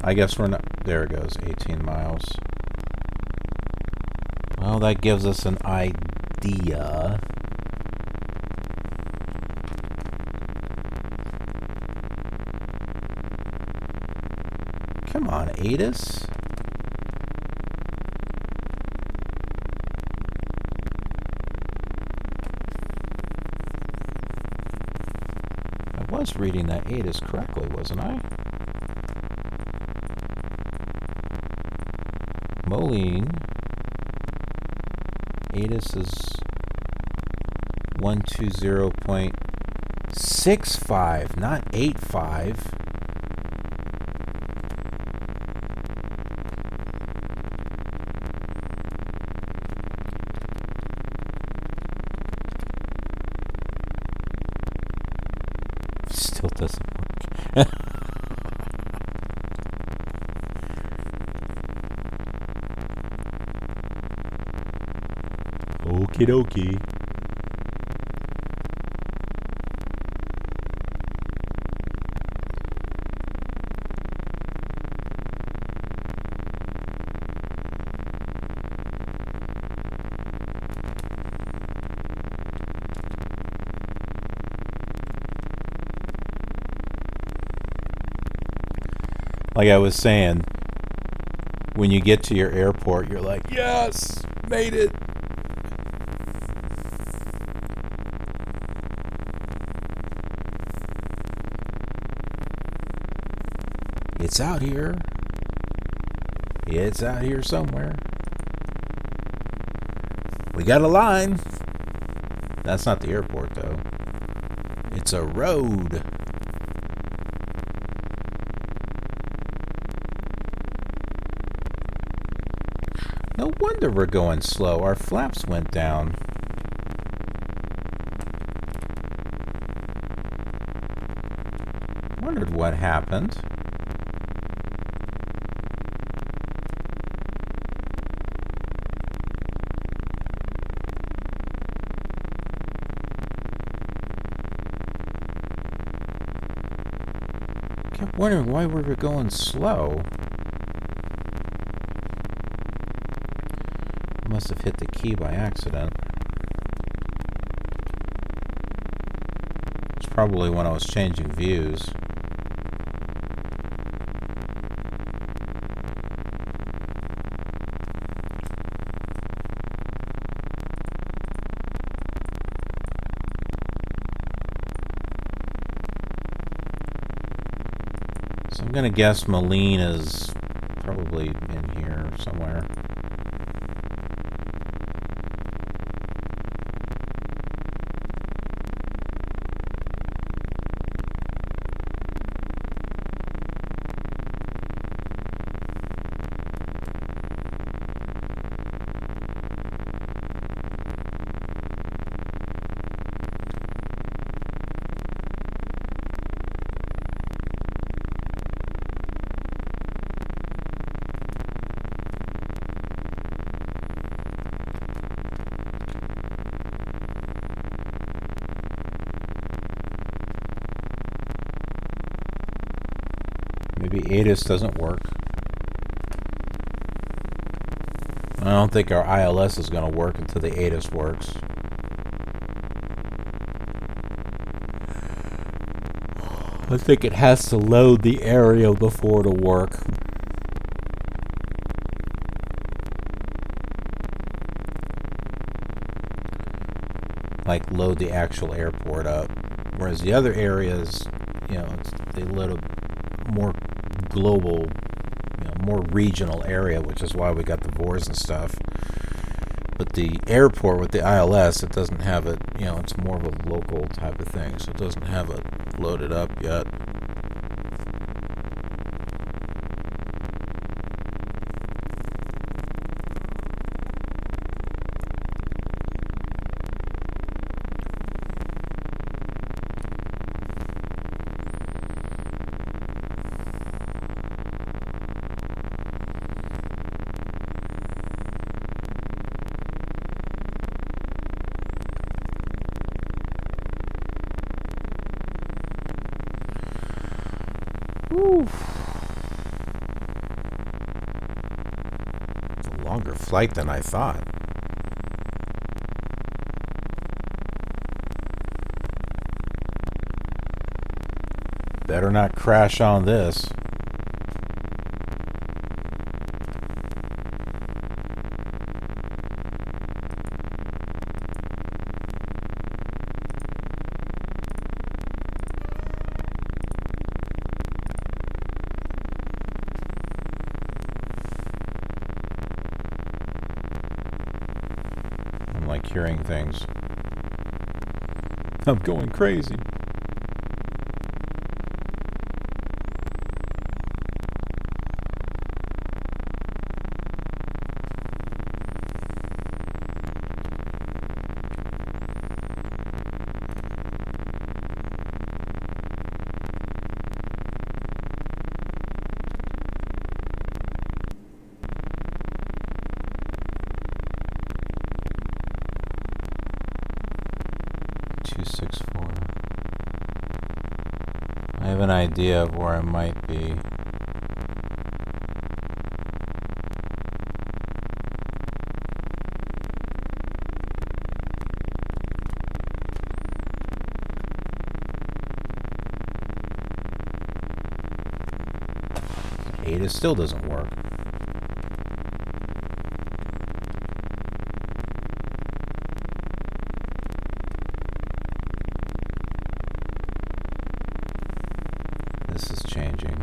I guess we're not. There it goes, 18 miles. Well, that gives us an idea. Come on, ATIS. I was reading that ATIS correctly, wasn't I? Moline. ATIS is 120.65, not 85. Still doesn't work. Okie dokie. Like I was saying, when you get to your airport, you're like, yes, made it. It's out here. It's out here somewhere. We got a line. That's not the airport, though. It's a road. No wonder we're going slow. Our flaps went down. Wondered what happened. Kept wondering why we were going slow. Must have hit the key by accident. It's probably when I was changing views. So I'm gonna guess Moline is probably in here somewhere. Maybe ATIS doesn't work. I don't think our ILS is going to work until the ATIS works. I think it has to load the area before it'll work. Like load the actual airport up. Whereas the other areas, you know, they load a more global, you know, more regional area, which is why we got the VORs and stuff. But the airport with the ILS, it doesn't have it, you know, it's more of a local type of thing, so it doesn't have it loaded up yet. Whew. It's a longer flight than I thought. Better not crash on this. Like hearing things. I'm going crazy. I have an idea of where I might be. hate it still doesn't work. This is changing.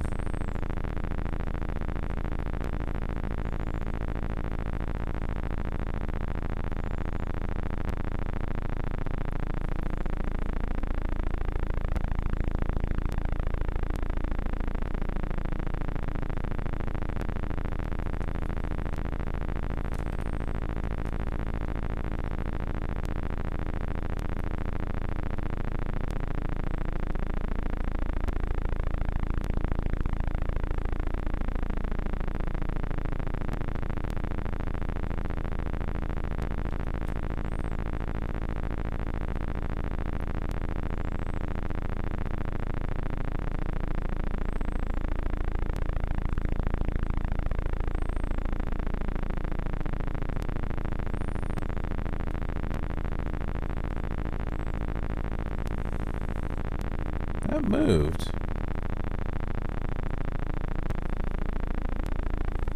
That moved.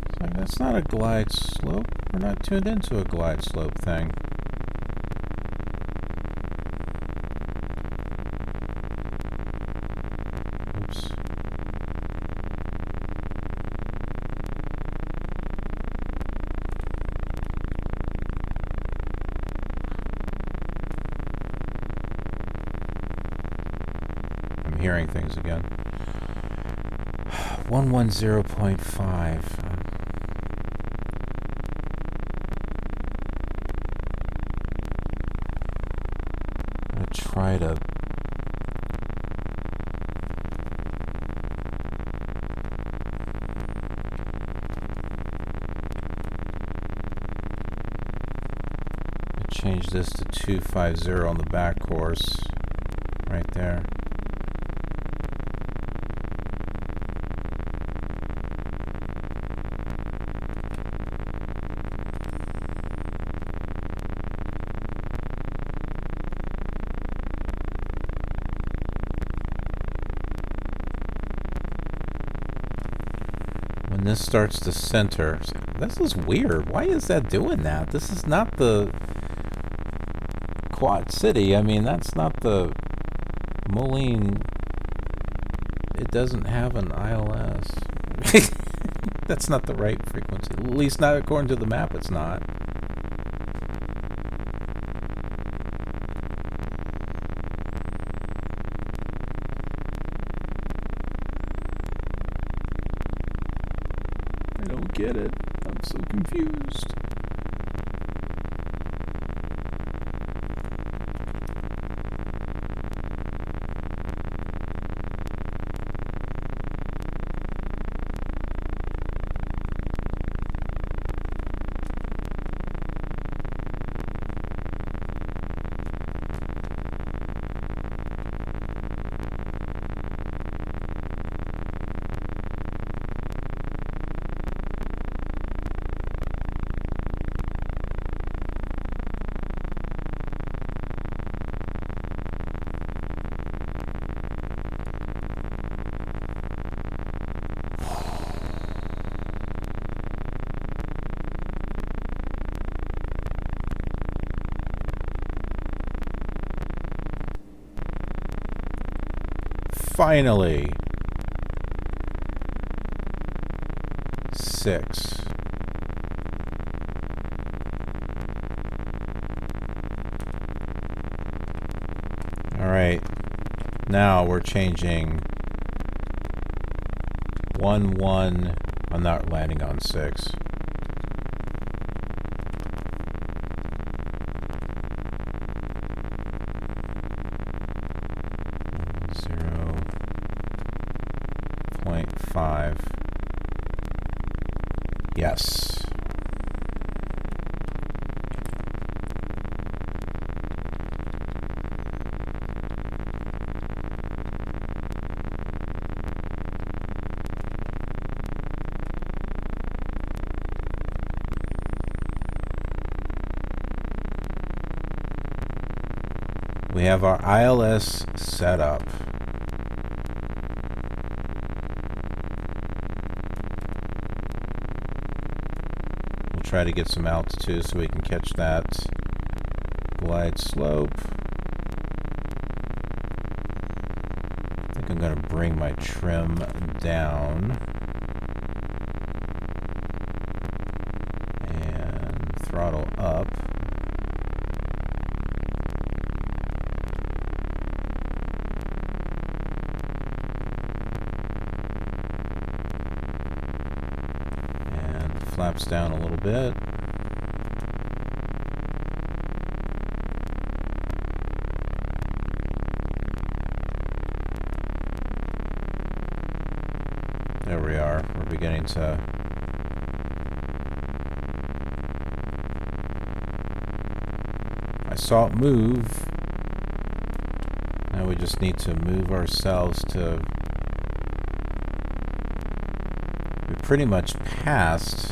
It's like, that's not a glide slope. We're not tuned into a glide slope thing. Oops. Hearing things again. 110.5. I'm gonna try to change this to 250 on the back course right there. When this starts to center, this is weird. Why is that doing that? This is not the Quad City. I mean, that's not the Moline. It doesn't have an ILS. That's not the right frequency. At least not according to the map, it's not. I don't get it. I'm so confused. Finally. 6. All right. Now we're changing 1-1. I'm not landing on 6. 0.5. Yes. We have our ILS set up. try to get some altitude so we can catch that glide slope. I think I'm going to bring my trim down and throttle up. Flaps down a little bit. There we are. We're beginning to I saw it move. Now we just need to move ourselves to we pretty much passed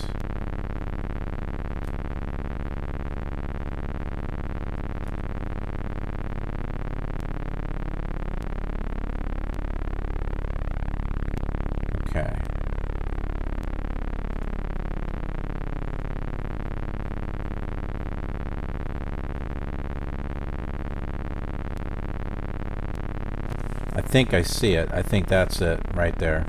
I think I see it. I think that's it right there.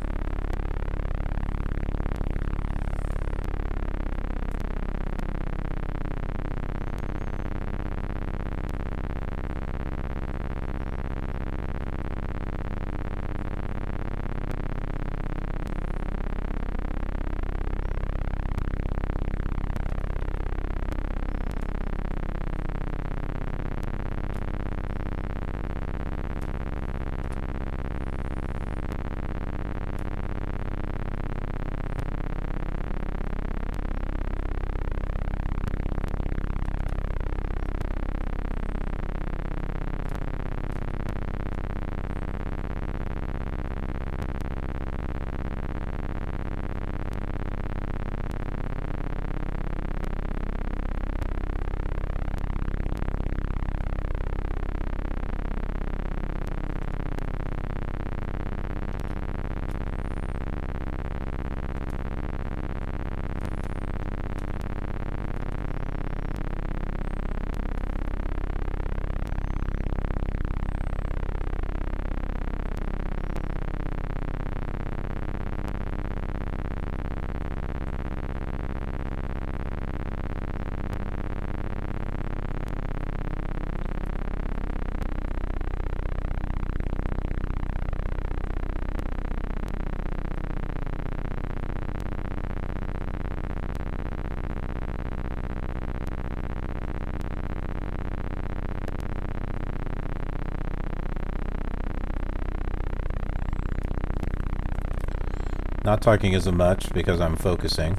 Not talking as much because I'm focusing.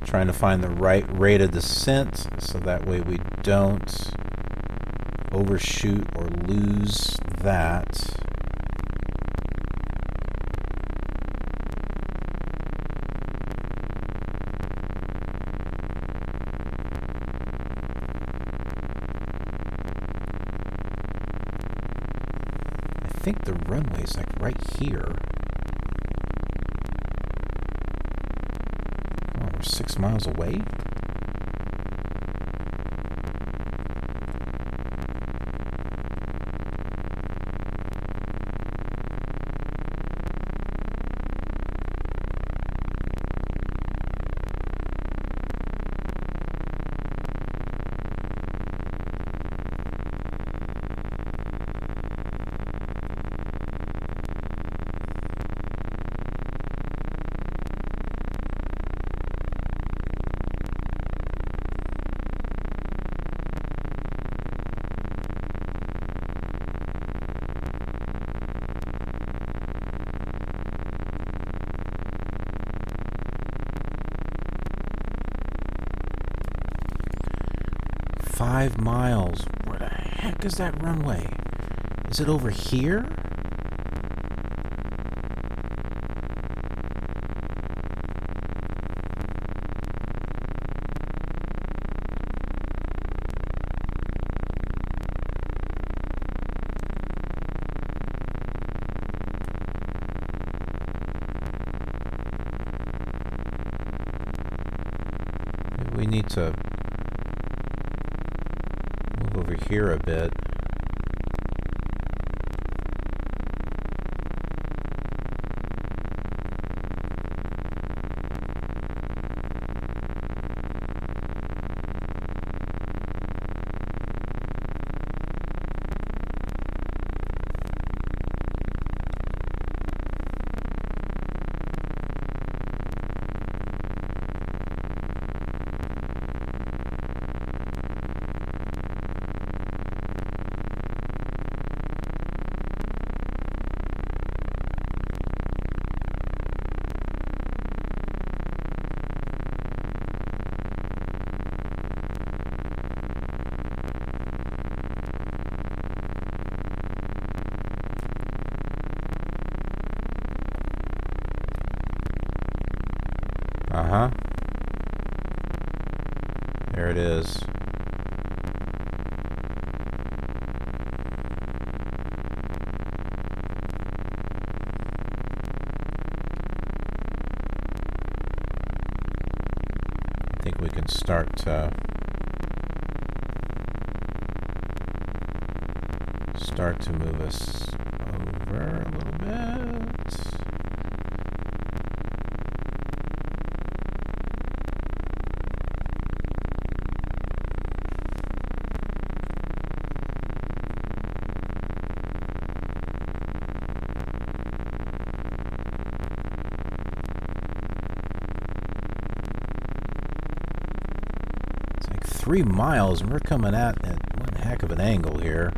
Trying to find the right rate of descent so that way we don't overshoot or lose that. I think the runway's like right here. Oh, we're 6 miles away? $5 miles. Where the heck is that runway? Is it over here? we need to move over here a bit. Uh-huh. There it is. I think we can start to move us over a little bit. It's like 3 miles, and we're coming at one heck of an angle here.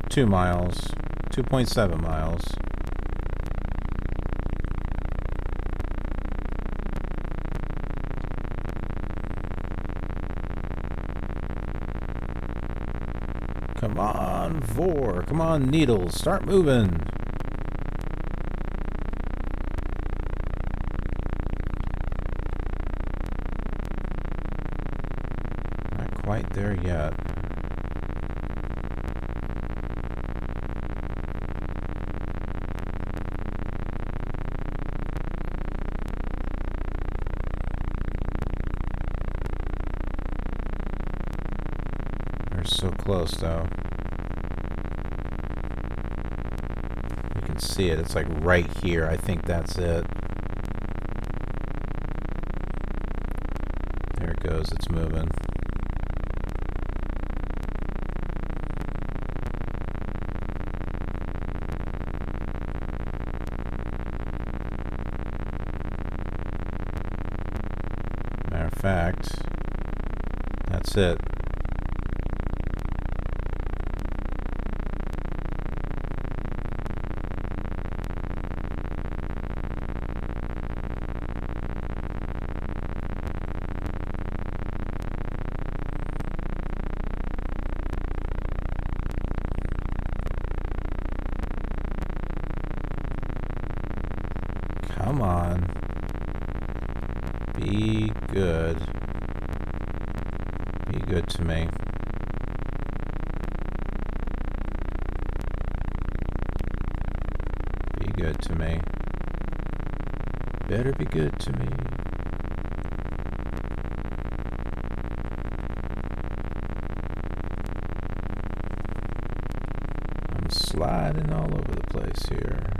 Two miles, 2.7 miles. Come on, Vor. Come on, Needles. Start moving. Not quite there yet. So close, though. You can see it. It's like right here. I think that's it. There it goes. It's moving. Matter of fact, that's it. Come on. Be good. Be good to me. Be good to me. Better be good to me. I'm sliding all over the place here.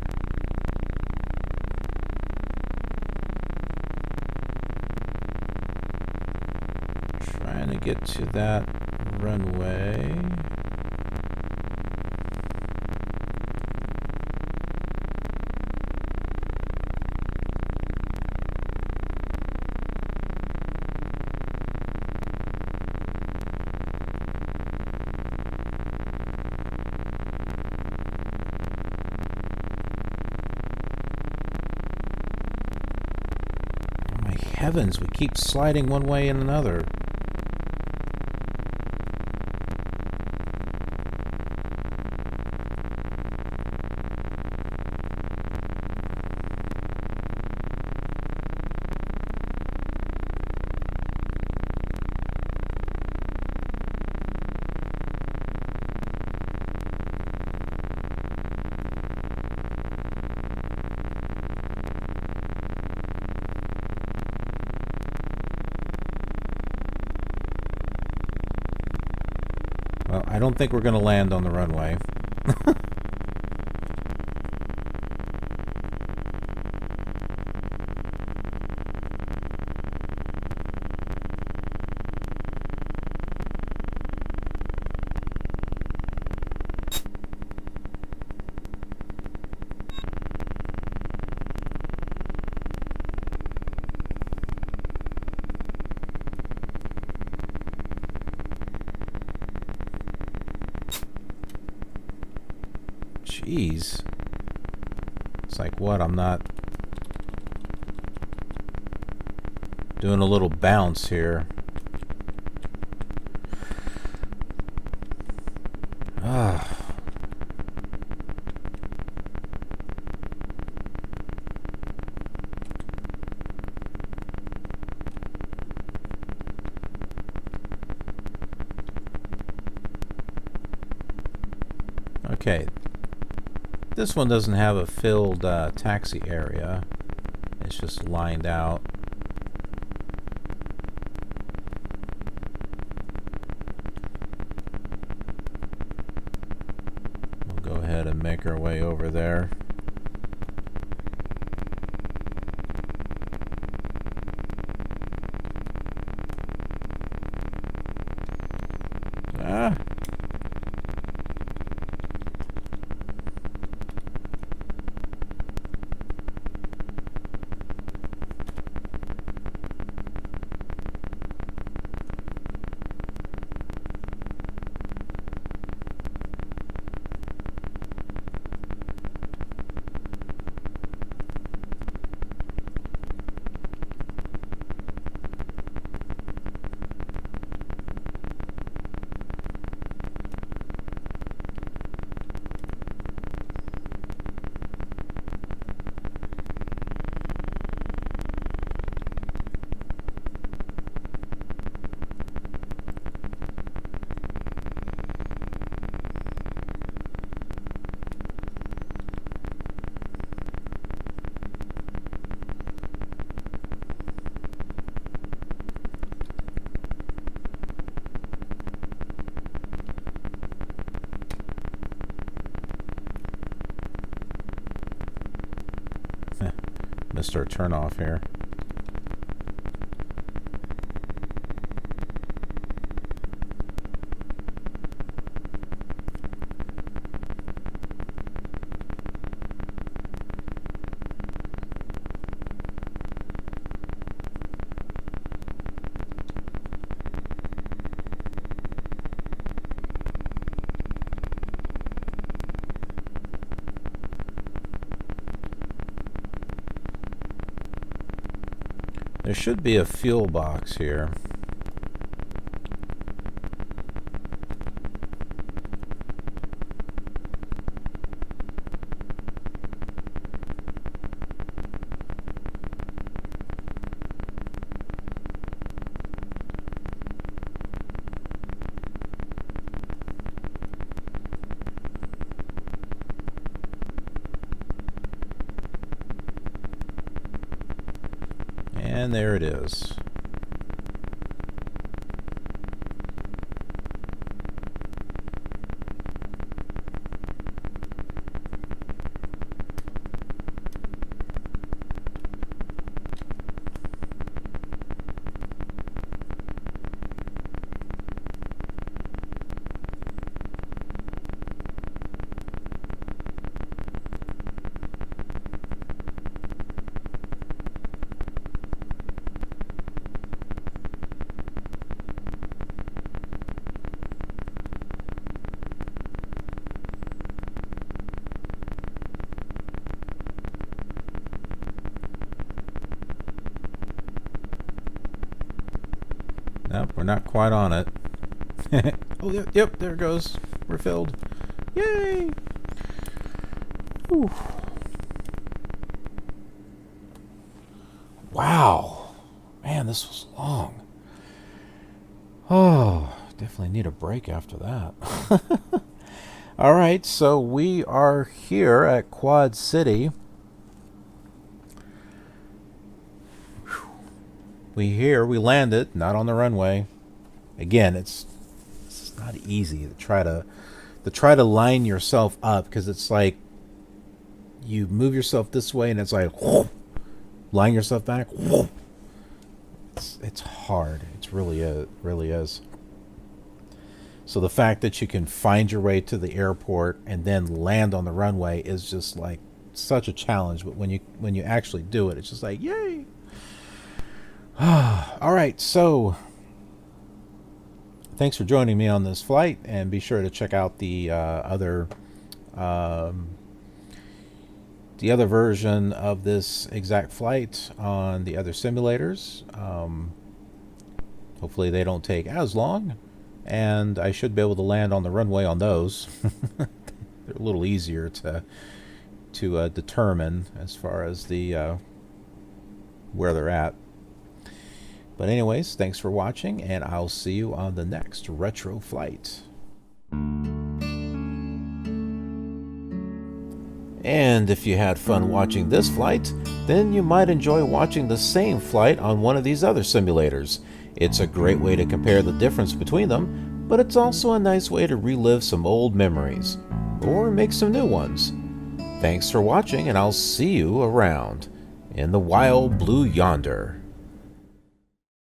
Trying to get to that runway. Oh my heavens, we keep sliding one way and another. Well, I don't think we're going to land on the runway. Jeez. It's like, what? I'm not doing a little bounce here. Ah. Okay. This one doesn't have a filled taxi area. It's just lined out. We'll go ahead and make our way over there. Ah. Missed our turn off here. There should be a fuel box here. And there it is. Nope, we're not quite on it. Oh, yep, there it goes. We're filled. Yay! Whew. Wow. Man, this was long. Oh, definitely need a break after that. All right, so we are here at Quad City. We landed, not on the runway. Again, it's not easy to try to line yourself up, because it's like you move yourself this way and it's like line yourself back. It's hard. It's really is. So the fact that you can find your way to the airport and then land on the runway is just like such a challenge. But when you actually do it, it's just like, yay! All right, so thanks for joining me on this flight, and be sure to check out the other version of this exact flight on the other simulators. Hopefully they don't take as long, and I should be able to land on the runway on those. They're a little easier to determine as far as the where they're at. But anyways, thanks for watching, and I'll see you on the next retro flight. And if you had fun watching this flight, then you might enjoy watching the same flight on one of these other simulators. It's a great way to compare the difference between them, but it's also a nice way to relive some old memories, or make some new ones. Thanks for watching, and I'll see you around in the wild blue yonder.